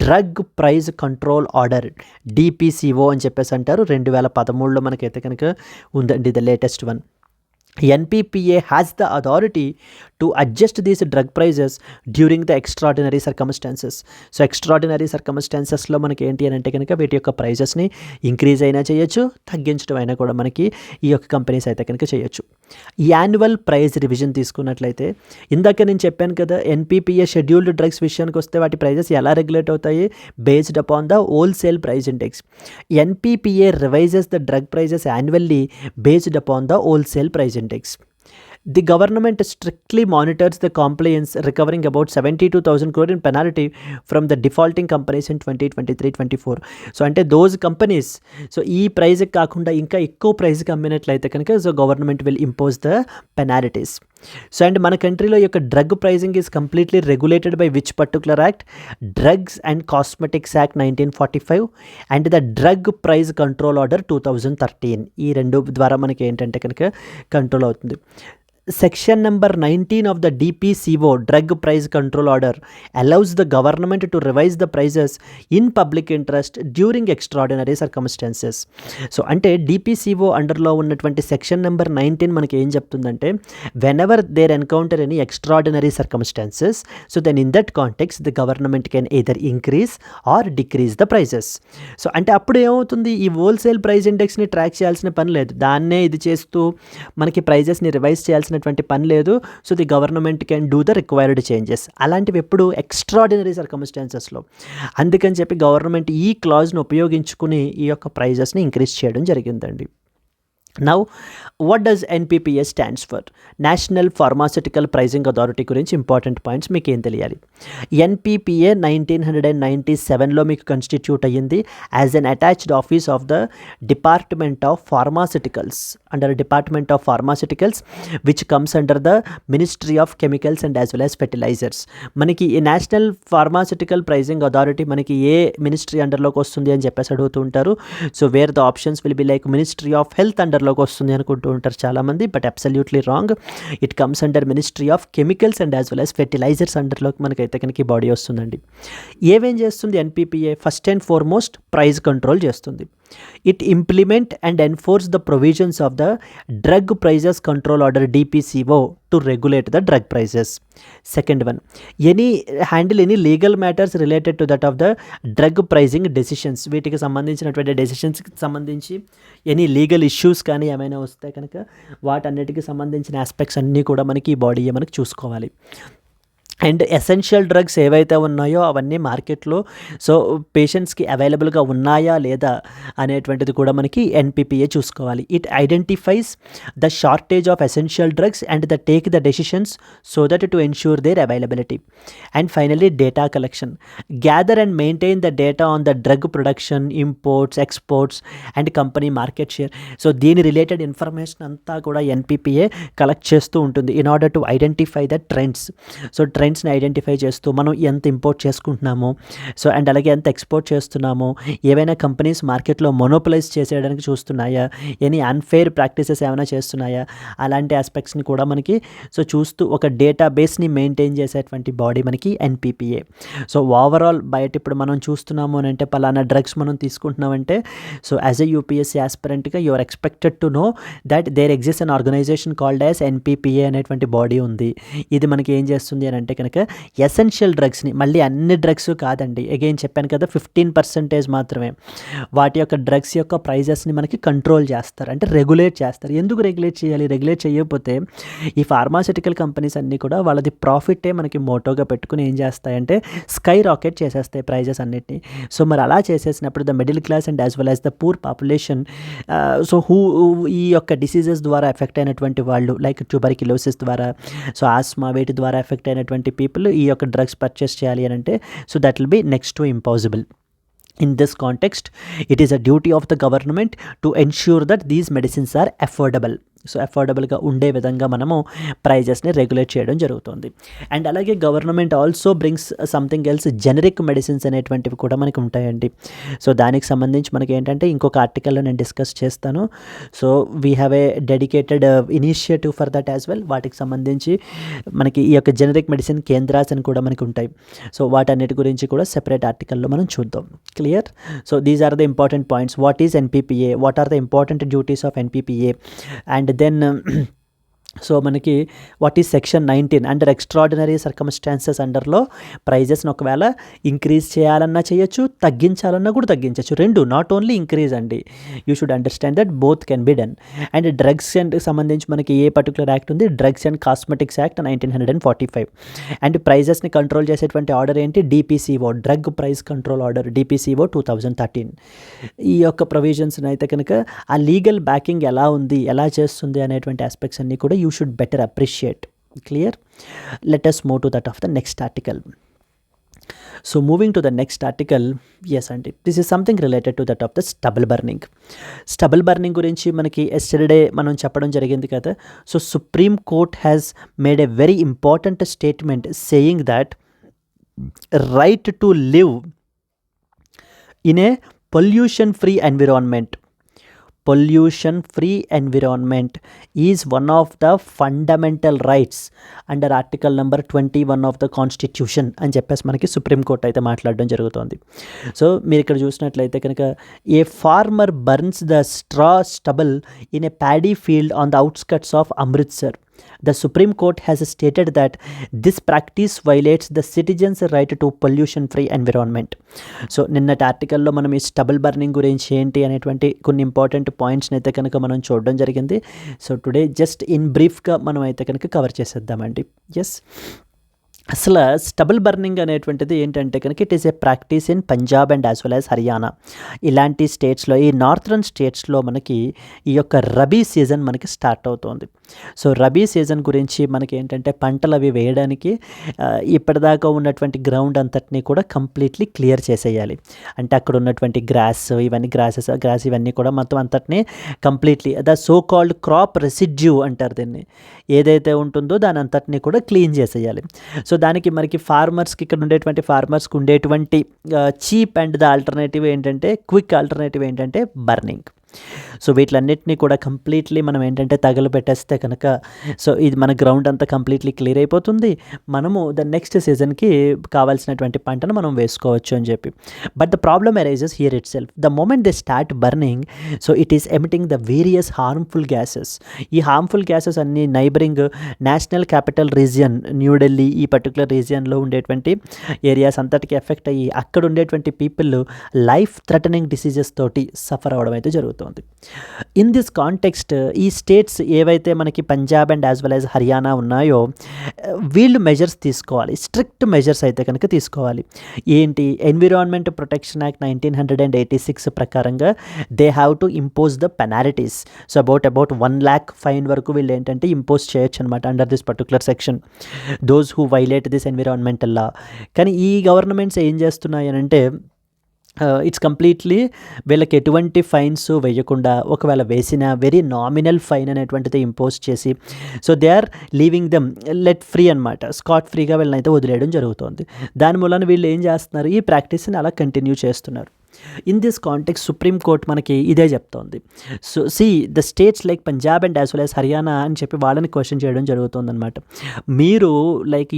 Drug praise control Order, DPCO అని చెప్పేసి అంటారు. 2013లో మనకైతే కనుక ఉందండి the latest one. NPPA has the authority to adjust these drug prices during the extraordinary circumstances. So extraordinary సర్కమ్స్టాన్సెస్లో మనకి ఏంటి అని అంటే కనుక వీటి యొక్క ప్రైజెస్ని ఇంక్రీజ్ అయినా చేయొచ్చు, తగ్గించడం అయినా కూడా మనకి ఈ యొక్క కంపెనీస్ అయితే కనుక చేయొచ్చు. యాన్యువల్ ప్రైజ్ రివిజన్ తీసుకున్నట్లయితే ఇందాక నేను చెప్పాను కదా NPPA షెడ్యూల్డ్ డ్రగ్స్ విషయానికి వస్తే వాటి ప్రైజెస్ ఎలా రెగ్యులేట్ అవుతాయి? Based upon the wholesale price index. NPPA revises the drug prices annually based upon the wholesale price index. The government strictly monitors the compliance, recovering about 72,000 crore in penalty from the defaulting companies in 2023-24. So అంటే those companies సో ఈ ప్రైజ్కి కాకుండా ఇంకా ఎక్కువ ప్రైజ్కి అమ్మినట్లయితే కనుక so government will impose the penalties. So and మన కంట్రీలో యొక్క drug pricing is completely regulated by which particular act? Drugs and cosmetics act 1945 and the drug praise control order 2013. ఈ రెండు ద్వారా మనకి ఏంటంటే కనుక కంట్రోల్ అవుతుంది. Section number 19 of the DPCO Drug Price Control Order allows the government to revise the prices in public interest during extraordinary circumstances. So అంటే DPCO అండర్లో ఉన్నటువంటి section number 19 మనకి ఏం చెప్తుందంటే whenever there encounter any extraordinary circumstances, so then in that context the government can either increase or decrease the prices. So అంటే అప్పుడు ఏమవుతుంది? ఈ wholesale price ఇండెక్స్ని track చేయాల్సిన పని లేదు, దాన్నే ఇది చేస్తూ మనకి ప్రైజెస్ని రివైజ్ చేయాల్సిన చేయాల్సినటువంటి పని లేదు. So the government can do the required changes. అలాంటివి ఎప్పుడు ఎక్స్ట్రాడినరీ సర్కమ్స్టాన్సెస్లో. అందుకని చెప్పి గవర్నమెంట్ ఈ క్లాజ్ను ఉపయోగించుకుని ఈ యొక్క ప్రైజెస్ని ఇంక్రీజ్ చేయడం జరిగిందండి. Now what does NPPA stands for? National pharmaceutical pricing authority గురించి ఇంపార్టెంట్ పాయింట్స్ మీకు ఏం తెలియాలి. ఎన్పిపిఏ 1997లో మీకు కాన్స్టిట్యూట్ అయ్యింది as an attached office of the department of pharmaceuticals, under department of pharmaceuticals which comes under the ministry of chemicals and as well as fertilisers. మనకి ఈ national pharmaceutical pricing authority మనకి ఏ ministry అండర్లోకి వస్తుంది అని చెప్పేసి అడుగుతూ ఉంటారు. So where the options will be like ministry of health అండర్లోకి వస్తుంది అనుకుంటూ ఉంటారు చాలామంది, but absolutely wrong. It comes under ministry of chemicals and as well as fertilisers అండర్లోకి మనకైతే కనుక ఈ బాడీ వస్తుందండి. ఏమేం చేస్తుంది NPPA? First and foremost price control చేస్తుంది. It implement and enforce the provisions of the drug prices control order DPCO to regulate the drug prices. Second one, handle any legal matters related to that of the drug pricing decisions. వీటికి సంబంధించినటువంటి డెసిషన్స్కి సంబంధించి any legal issues కానీ ఏమైనా వస్తే కనుక వాటన్నిటికి సంబంధించిన aspects అన్నీ కూడా మనకి ఈ బాడీ మనకి చూసుకోవాలి. అండ్ ఎసెన్షియల్ డ్రగ్స్ ఏవైతే ఉన్నాయో అవన్నీ మార్కెట్లో సో పేషెంట్స్కి అవైలబుల్గా ఉన్నాయా లేదా అనేటువంటిది కూడా మనకి ఎన్పిపిఏ చూసుకోవాలి. It identifies the shortage of essential drugs and the take the decisions so that to ensure their availability. And finally data collection, gather and maintain the data on the drug production, imports, exports and company market share. So దీని related information అంతా కూడా NPPA collect చేస్తూ ఉంటుంది in order to identify the trends. So ట్రెండ్స్ని identify చేస్తూ మనం ఎంత import చేసుకుంటున్నాము, సో అండ్ అలాగే ఎంత ఎక్స్పోర్ట్ చేస్తున్నాము, ఏవైనా కంపెనీస్ మార్కెట్లో మొనోపలైజ్ చేసేయడానికి చూస్తున్నాయా, ఎనీ అన్ఫెయిర్ ప్రాక్టీసెస్ ఏమైనా చేస్తున్నాయా, అలాంటి ఆస్పెక్ట్స్ని కూడా మనకి సో చూస్తూ ఒక డేటాబేస్ని మెయింటైన్ చేసేటువంటి బాడీ మనకి ఎన్పిపిఏ. సో ఓవరాల్ బయట ఇప్పుడు మనం చూస్తున్నాము అని అంటే పలానా డ్రగ్స్ మనం తీసుకుంటున్నామంటే సో యాజ్ ఎ యూపీఎస్సీ ఆస్పిరెంట్గా you are expected to know that there exist an organisation called as NPPA అనేటువంటి బాడీ ఉంది. ఇది మనకి ఏం చేస్తుంది అని అంటే కనుక ఎసెన్షియల్ డ్రగ్స్ని, మళ్ళీ అన్ని డ్రగ్స్ కాదండి, అగైన్ చెప్పాను కదా 15% మాత్రమే వాటి యొక్క డ్రగ్స్ యొక్క ప్రైజెస్ని మనకి కంట్రోల్ చేస్తారు, అంటే రెగ్యులేట్ చేస్తారు. ఎందుకు రెగ్యులేట్ చేయాలి? రెగ్యులేట్ చేయకపోతే ఈ ఫార్మాస్యూటికల్ కంపెనీస్ అన్నీ కూడా వాళ్ళది ప్రాఫిటే మనకి మోటోగా పెట్టుకుని ఏం చేస్తాయంటే స్కై రాకెట్ చేసేస్తాయి ప్రైజెస్ అన్నిటిని. సో మరి అలా చేసేసినప్పుడు the middle class and as well as the poor population so ఈ యొక్క డిసీజెస్ ద్వారా ఎఫెక్ట్ అయినటువంటి వాళ్ళు లైక్ ట్యూబర్క్యులోసిస్ ద్వారా, సో ఆస్మా, వీటి ద్వారా ఎఫెక్ట్ అయినటువంటి పీపుల్ ఈ యొక్క డ్రగ్స్ పర్చేస్ చేయాలి అని అంటే so that will be next to impossible. In this context, it is a duty of the government to ensure that these medicines are affordable. So అఫోర్డబుల్గా ఉండే విధంగా మనము ప్రైజెస్ని రెగ్యులేట్ చేయడం జరుగుతుంది. అండ్ అలాగే government also brings something else, generic medicines అనేటువంటివి కూడా మనకి ఉంటాయండి. సో దానికి సంబంధించి మనకి ఏంటంటే ఇంకొక ఆర్టికల్లో నేను డిస్కస్ చేస్తాను. So we have a dedicated initiative for that as well. వాటికి సంబంధించి మనకి ఈ యొక్క జెనరిక్ మెడిసిన్ కేంద్రాస్ అని కూడా మనకి ఉంటాయి. సో వాటన్నిటి గురించి కూడా సెపరేట్ ఆర్టికల్లో మనం చూద్దాం. Clear? So these are the important points. What is NPPA, what are the important duties of NPPA, and then so మనకి what is section 19 under extraordinary circumstances అండర్లో ప్రైజెస్ని ఒకవేళ ఇంక్రీజ్ చేయాలన్నా చేయొచ్చు, తగ్గించాలన్నా కూడా తగ్గించవచ్చు. రెండు, నాట్ ఓన్లీ ఇంక్రీజ్ అండి. You should understand that both can be done. And drugs and సంబంధించి మనకి ఏ పర్టికులర్ యాక్ట్ ఉంది? Drugs and cosmetics act 1945. And ప్రైజెస్ని control చేసేటువంటి ఆర్డర్ ఏంటి? DPCO, drug price control order, DPCO 2013. ఈ యొక్క ప్రొవిజన్స్ని అయితే కనుక ఆ లీగల్ బ్యాకింగ్ ఎలా ఉంది, ఎలా చేస్తుంది అనేటువంటి ఆస్పెక్ట్స్ అన్నీ కూడా you should better appreciate. Clear? Let us move to that of the next article. So moving to the next article, yes అండి, this is something related to that of the stubble burning. Stubble burning గురించి మనకి yesterday మనం చెప్పడం జరిగింది కదా. So Supreme Court has made a very important statement saying that right to live in a pollution free environment. Pollution free environment is one of the fundamental rights under article number 21 of the constitution అని చెప్పేసి మనకి supreme court అయితే మాట్లాడడం జరుగుతుంది. So మీరు ఇక్కడ చూసినట్లయితే కనుక a farmer burns the straw stubble in a paddy field on the outskirts of Amritsar. The Supreme Court has stated that this practice violates the citizens' right to pollution-free environment. So నిన్నటి ఆర్టికల్లో మనం ఈ stubble burning గురించి ఏంటి అనేటువంటి కొన్ని important పాయింట్స్ని అయితే కనుక మనం చూడడం జరిగింది. సో టుడే జస్ట్ ఇన్ బ్రీఫ్గా మనం అయితే కనుక కవర్ చేసేద్దామండి. ఎస్, అసలు స్టబుల్ బర్నింగ్ అనేటువంటిది ఏంటంటే కనుక it is A practice in Punjab and as well as Haryana ఇలాంటి స్టేట్స్లో, ఈ నార్థరన్ స్టేట్స్లో మనకి ఈ యొక్క రబీ సీజన్ మనకి స్టార్ట్ అవుతుంది. సో రబీ సీజన్ గురించి మనకి ఏంటంటే పంటలు అవి వేయడానికి ఇప్పటిదాకా ఉన్నటువంటి గ్రౌండ్ అంతటినీ కూడా కంప్లీట్లీ క్లియర్ చేసేయాలి. అంటే అక్కడ ఉన్నటువంటి గ్రాస్ ఇవన్నీ కూడా మొత్తం అంతటినీ completely the so called crop residue అంటారు దీన్ని, ఏదైతే ఉంటుందో దాని అంతటినీ కూడా క్లీన్ చేసేయాలి. సో దానికి మనకి ఫార్మర్స్కి, ఇక్కడ ఉండేటువంటి ఫార్మర్స్కి ఉండేటువంటి చీప్ అండ్ ద ఆల్టర్నేటివ్ ఏంటంటే, క్విక్ ఆల్టర్నేటివ్ ఏంటంటే బర్నింగ్. సో వీటిలన్నిటినీ కూడా కంప్లీట్లీ మనం ఏంటంటే తగలబెట్టేస్తే కనుక సో ఇది మన గ్రౌండ్ అంతా కంప్లీట్లీ క్లియర్ అయిపోతుంది, మనము ద నెక్స్ట్ సీజన్కి కావాల్సినటువంటి పంటను మనం వేసుకోవచ్చు అని చెప్పి. But the problem arises here it self. The moment they start burning, so it is emitting the various harmful gases. ఈ హార్మ్ఫుల్ గ్యాసెస్ అన్ని neighbouring national capital region New Delhi, ఈ పర్టికులర్ రీజియన్లో ఉండేటువంటి ఏరియాస్ అంతటికి ఎఫెక్ట్ అయ్యి అక్కడ ఉండేటువంటి పీపుల్ లైఫ్ థ్రెటనింగ్ డిసీజెస్ తోటి suffer అవ్వడం అయితే జరుగుతుంది. ఇన్ దిస్ కాంటెక్స్ట్ ఈ స్టేట్స్ ఏవైతే మనకి Punjab and as well as Haryana ఉన్నాయో వీళ్ళు మెజర్స్ తీసుకోవాలి, స్ట్రిక్ట్ మెజర్స్ అయితే కనుక తీసుకోవాలి. ఏంటి, ఎన్విరాన్మెంట్ ప్రొటెక్షన్ యాక్ట్ 1986 ప్రకారంగా they have to impose the penalties. So about 1 lakh fine వరకు వీళ్ళు ఏంటంటే ఇంపోజ్ చేయొచ్చు అనమాట under this particular section, those who violate this environmental law. కానీ ఈ గవర్నమెంట్స్ ఏం చేస్తున్నాయి అని అంటే ఇట్స్ కంప్లీట్లీ వీళ్ళకి ఎటువంటి ఫైన్స్ వేయకుండా, ఒకవేళ వేసిన వెరీ నామినల్ ఫైన్ అనేటువంటిది ఇంపోజ్ చేసి so they are leaving them let free అనమాట, స్కాట్ ఫ్రీగా వీళ్ళని అయితే వదిలేయడం జరుగుతుంది. దాని మూలన వీళ్ళు ఏం చేస్తున్నారు, ఈ ప్రాక్టీస్ని అలా కంటిన్యూ చేస్తున్నారు. In this context supreme court మనకి ఇదే చెప్తోంది. So the states like Punjab and as well as Haryana అని చెప్పి వాళ్ళని క్వశ్చన్ చేయడం జరుగుతుంది అనమాట. మీరు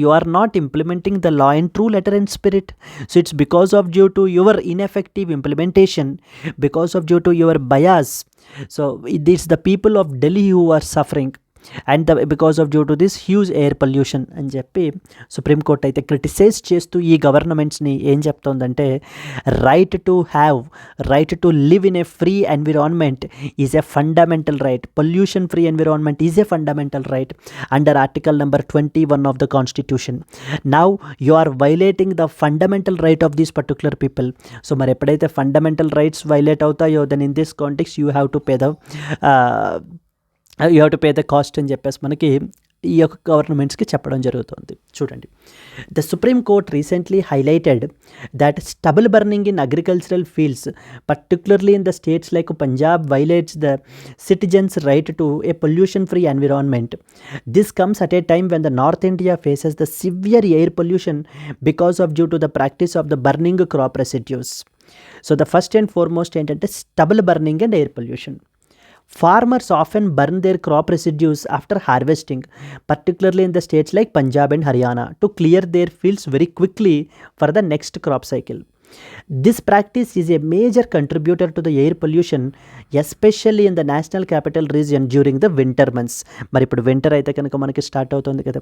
you are not implementing the law in true letter and spirit. So it's because of due to your ineffective implementation, because of due to your bias. So it's the people of Delhi who are suffering and because of due to this huge air pollution అని చెప్పి Supreme Court అయితే criticise చేస్తూ ఈ గవర్నమెంట్స్ని ఏం చెప్తోందంటే, right to live in a free environment is a fundamental right, pollution free environment is a fundamental right under article number 21 of the constitution. Now you are violating the fundamental right of these particular people. So మరి ఎప్పుడైతే fundamental rights violate అవుతాయో then in this context you have to pay the cost అని చెప్పేసి మనకి ఈ యొక్క గవర్నమెంట్స్కి చెప్పడం జరుగుతుంది. చూడండి, the Supreme Court recently highlighted that stubble burning in agricultural fields particularly in the states like Punjab violates the citizens right to a pollution free environment. This comes at a time when the north India faces the severe air pollution because of due to the practice of the burning crop residues. So the first and foremost ఏంటంటే stubble burning and air pollution. Farmers often burn their crop residues after harvesting, particularly in the states like Punjab and Haryana, to clear their fields very quickly for the next crop cycle. This practice is a major contributor to the air pollution, especially in the national capital region during the winter months. మరి ఇప్పుడు winter అయితే కనుక మనకి start అవుతుంది కదా.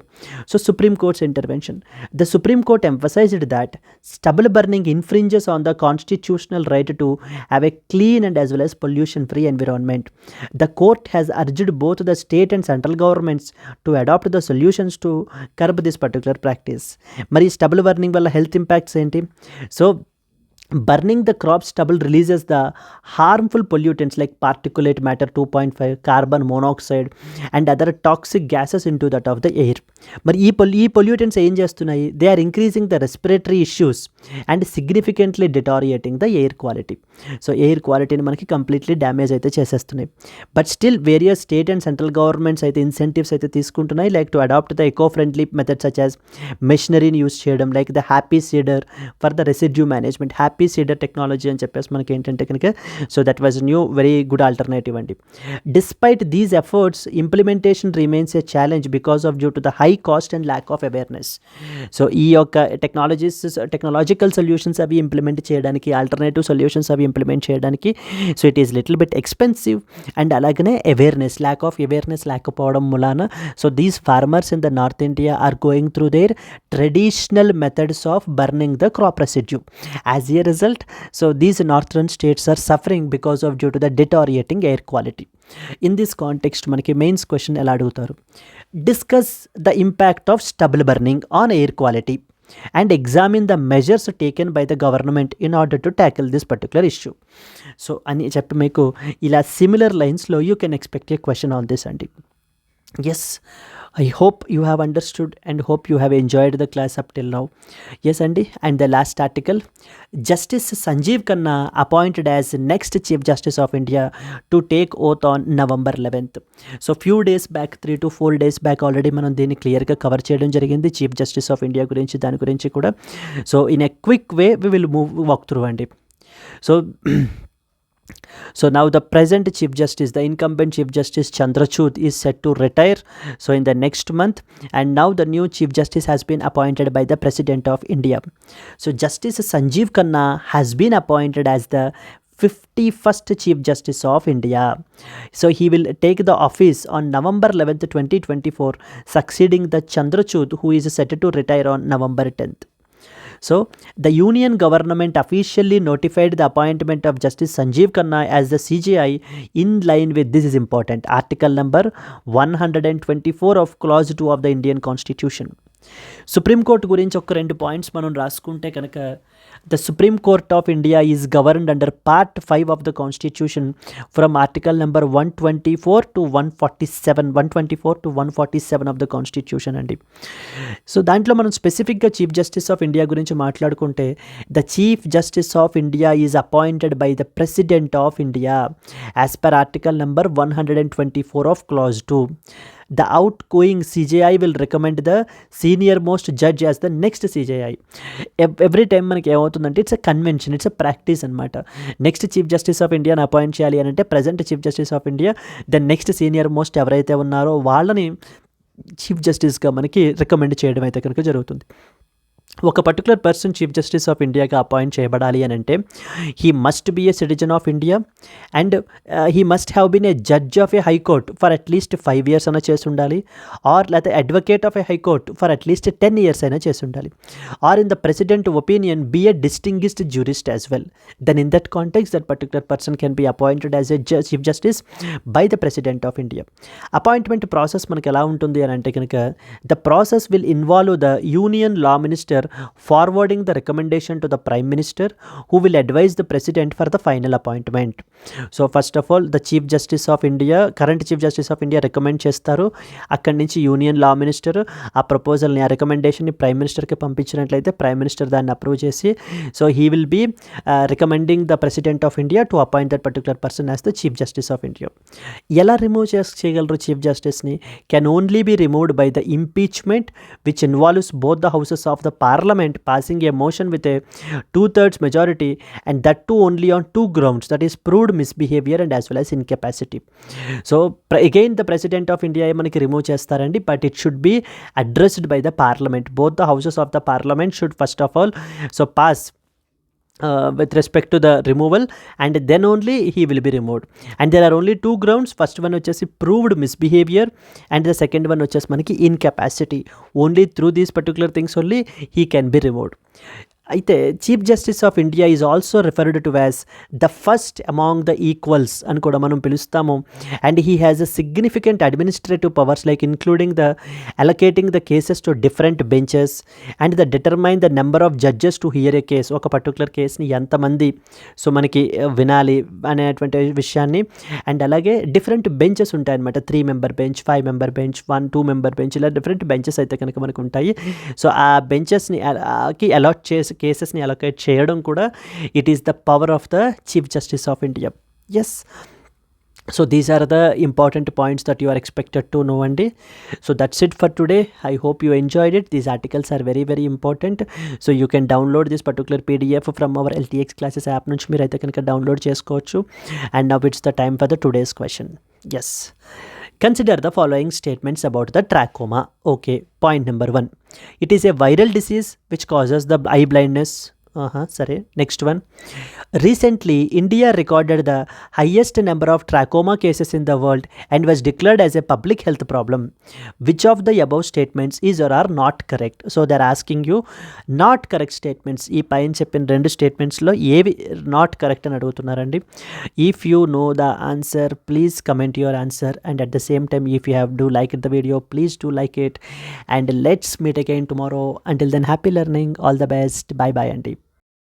So supreme courts intervention. The Supreme court emphasized that stubble burning infringes on the constitutional right to have a clean and as well as pollution free environment. The court has urged both the state and central governments to adopt the solutions to curb this particular practice. మరి stubble burning వల్ల health impacts ఏంటి? So burning the crop stubble releases the harmful pollutants like particulate matter 2.5, carbon monoxide and other toxic gases into that of the air. మరి ఈ pollutants ఏం చేస్తున్నాయి? They are increasing the respiratory issues and significantly deteriorating the air quality. So air క్వాలిటీని మనకి completely damage అయితే చేసేస్తున్నాయి. But still various state and central governments అయితే incentives అయితే తీసుకుంటున్నాయి, like to adopt the eco friendly methods such as మెషినరీని use చేయడం, like the happy seeder for the residue management. Happy happy seeder technology అని చెప్పేసి మనకి ఏంటంటే కనుక so that was new very good alternative అండి. Despite these efforts implementation remains a challenge because of due to the high cost and lack of awareness. So ఈ యొక్క technological solutions అవి implement చేయడానికి, ఆల్టర్నేటివ్ సొల్యూషన్స్ అవి implement చేయడానికి so it is little bit expensive and అలాగనే lack of awareness లేకపోవడం మూలాన so these farmers in the north India are going through their traditional methods of burning the crop residue. As a result so these northern states are suffering because of due to the deteriorating air quality. In this context మనకి mains question ఎలా అడుగుతారు, discuss the impact of stubble burning on air quality and examine the measures taken by the government in order to tackle this particular issue. So అని చెప్పి మీకు ఇలా similar లైన్స్లో you can expect a question on this అండి. Yes, I hope you have understood and hope you have enjoyed the class up till now. Yes Andy, and the last article, Justice Sanjeev Khanna appointed as next Chief Justice of India to take oath on November 11th. So few days back, 3 to 4 days back already మనం దీన్ని క్లియర్గా cover చేయడం జరిగింది chief justice of India గురించి, దాని గురించి కూడా. So in a quick way we will walk through అండి. So now the present Chief Justice, the incumbent Chief Justice Chandrachud is set to retire so in the next month, and now the new Chief Justice has been appointed by the President of India. So Justice Sanjeev Khanna has been appointed as the 51st Chief Justice of India. So he will take the office on November 11th, 2024, succeeding the Chandrachud who is set to retire on November 10th. So the union government officially notified the appointment of Justice Sanjeev Khanna as the CJI in line with, this is important, article number 124 of clause 2 of the Indian Constitution. Supreme court గురించి ఒక 2 points మనం రాసుకుంటే కనుక, the Supreme court of India is governed under part 5 of the constitution from article number 124 to 147 of the constitution అండి. So దాంట్లో మనం స్పెసిఫిక్గా chief justice of India గురించి మాట్లాడుకుంటే, the chief justice of India is appointed by the president of India as per article number 124 of clause 2. The outgoing CJI will recommend the senior most judge as the next CJI. Every time మనకి ఏమవుతుందంటే it's a convention, it's a practice అనమాట. Next chief justice of ఇండియాని appoint చేయాలి అని అంటే present chief justice of India the next senior most ఎవరైతే ఉన్నారో వాళ్ళని చీఫ్ జస్టిస్గా మనకి రికమెండ్ చేయడం అయితే కనుక జరుగుతుంది. ఒక particular person chief justice of ఇండియాగా అపాయింట్ చేయబడాలి అని అంటే he must be a citizen of India and he must have been a judge of a high court for at least 5 years అయినా చేసి ఉండాలి, ఆర్ లేకపోతే advocate of a high court for at least 10 years అయినా చేసి ఉండాలి, or in the president opinion be a distinguished jurist as well. Then in that context that particular person can be appointed as a chief justice by the president of India. Appointment process మనకి ఎలా ఉంటుంది అని అంటే కనుక, the process will involve the union law minister forwarding the recommendation to the Prime Minister who will advise the President for the final appointment. So first of all the Chief Justice of India, current Chief Justice of India recommend చేస్తారు. అక్కడి నుంచి union law minister ఆ ప్రపోజల్ని, ఆ రికమెండేషన్ని prime మినిస్టర్కి పంపించినట్లయితే prime minister దాన్ని అప్రూవ్ చేసి so he will be recommending the president of India to appoint that particular person as the chief justice of India. ఎలా రిమూవ్ చేయగలరు చీఫ్ జస్టిస్ని? Can only be removed by the impeachment which involves both the houses of the Parliament passing a motion with a 2/3 majority, and that too only on 2 grounds, that is proved misbehavior and as well as incapacity. So again the President of India manaki remove chestarandi, but it should be addressed by the Parliament. Both the houses of the Parliament should first of all so pass with respect to the removal, and then only he will be removed. And there are only 2 grounds. First one వచ్చేసి proved misbehavior, and the second one వచ్చేసి మనకి incapacity. Only through these particular things only he can be removed. అయితే chief justice of India is also referred to as the first among the equals అని కూడా మనం పిలుస్తాము. And he has a significant administrative powers like including the allocating the cases to different benches and the determine the number of judges to hear A case. ఒక particular కేసుని ఎంతమంది so మనకి వినాలి అనేటువంటి విషయాన్ని, అండ్ అలాగే డిఫరెంట్ బెంచెస్ ఉంటాయన్నమాట. 3 member bench, 5 member bench, 1-2 member bench, ఇలా డిఫరెంట్ బెంచెస్ అయితే కనుక మనకు ఉంటాయి. సో ఆ బెంచెస్ని కి అలాట్ చేసి కేసెస్ని అలొకేట్ చేయడం కూడా it is the power of the chief justice of India. Yes, So these are the important points that you are expected to know అండి. So that's it for today. I hope you enjoyed it. These articles are very very important. So you can download this particular PDF from our LTX classes app నుంచి మీరు అయితే కనుక download చేసుకోవచ్చు. And now it's the time for the today's question. Yes. Consider the following statements about the trachoma. Okay, point number 1. It is a viral disease which causes the eye blindness. Sorry. Next one. Recently, India recorded the highest number of trachoma cases in the world and was declared as a public health problem. Which of the above statements is or are not correct? So they're asking you not correct statements. ఈ పైన చెప్పిన రెండు స్టేట్మెంట్స్లో ఏవి not correct అని అడుగుతున్నారండి. If you know the answer, please comment your answer, and at the same time, if you have do like the video, please do like it, and let's meet again tomorrow. Until then, happy learning. All the best. Bye bye, Andy.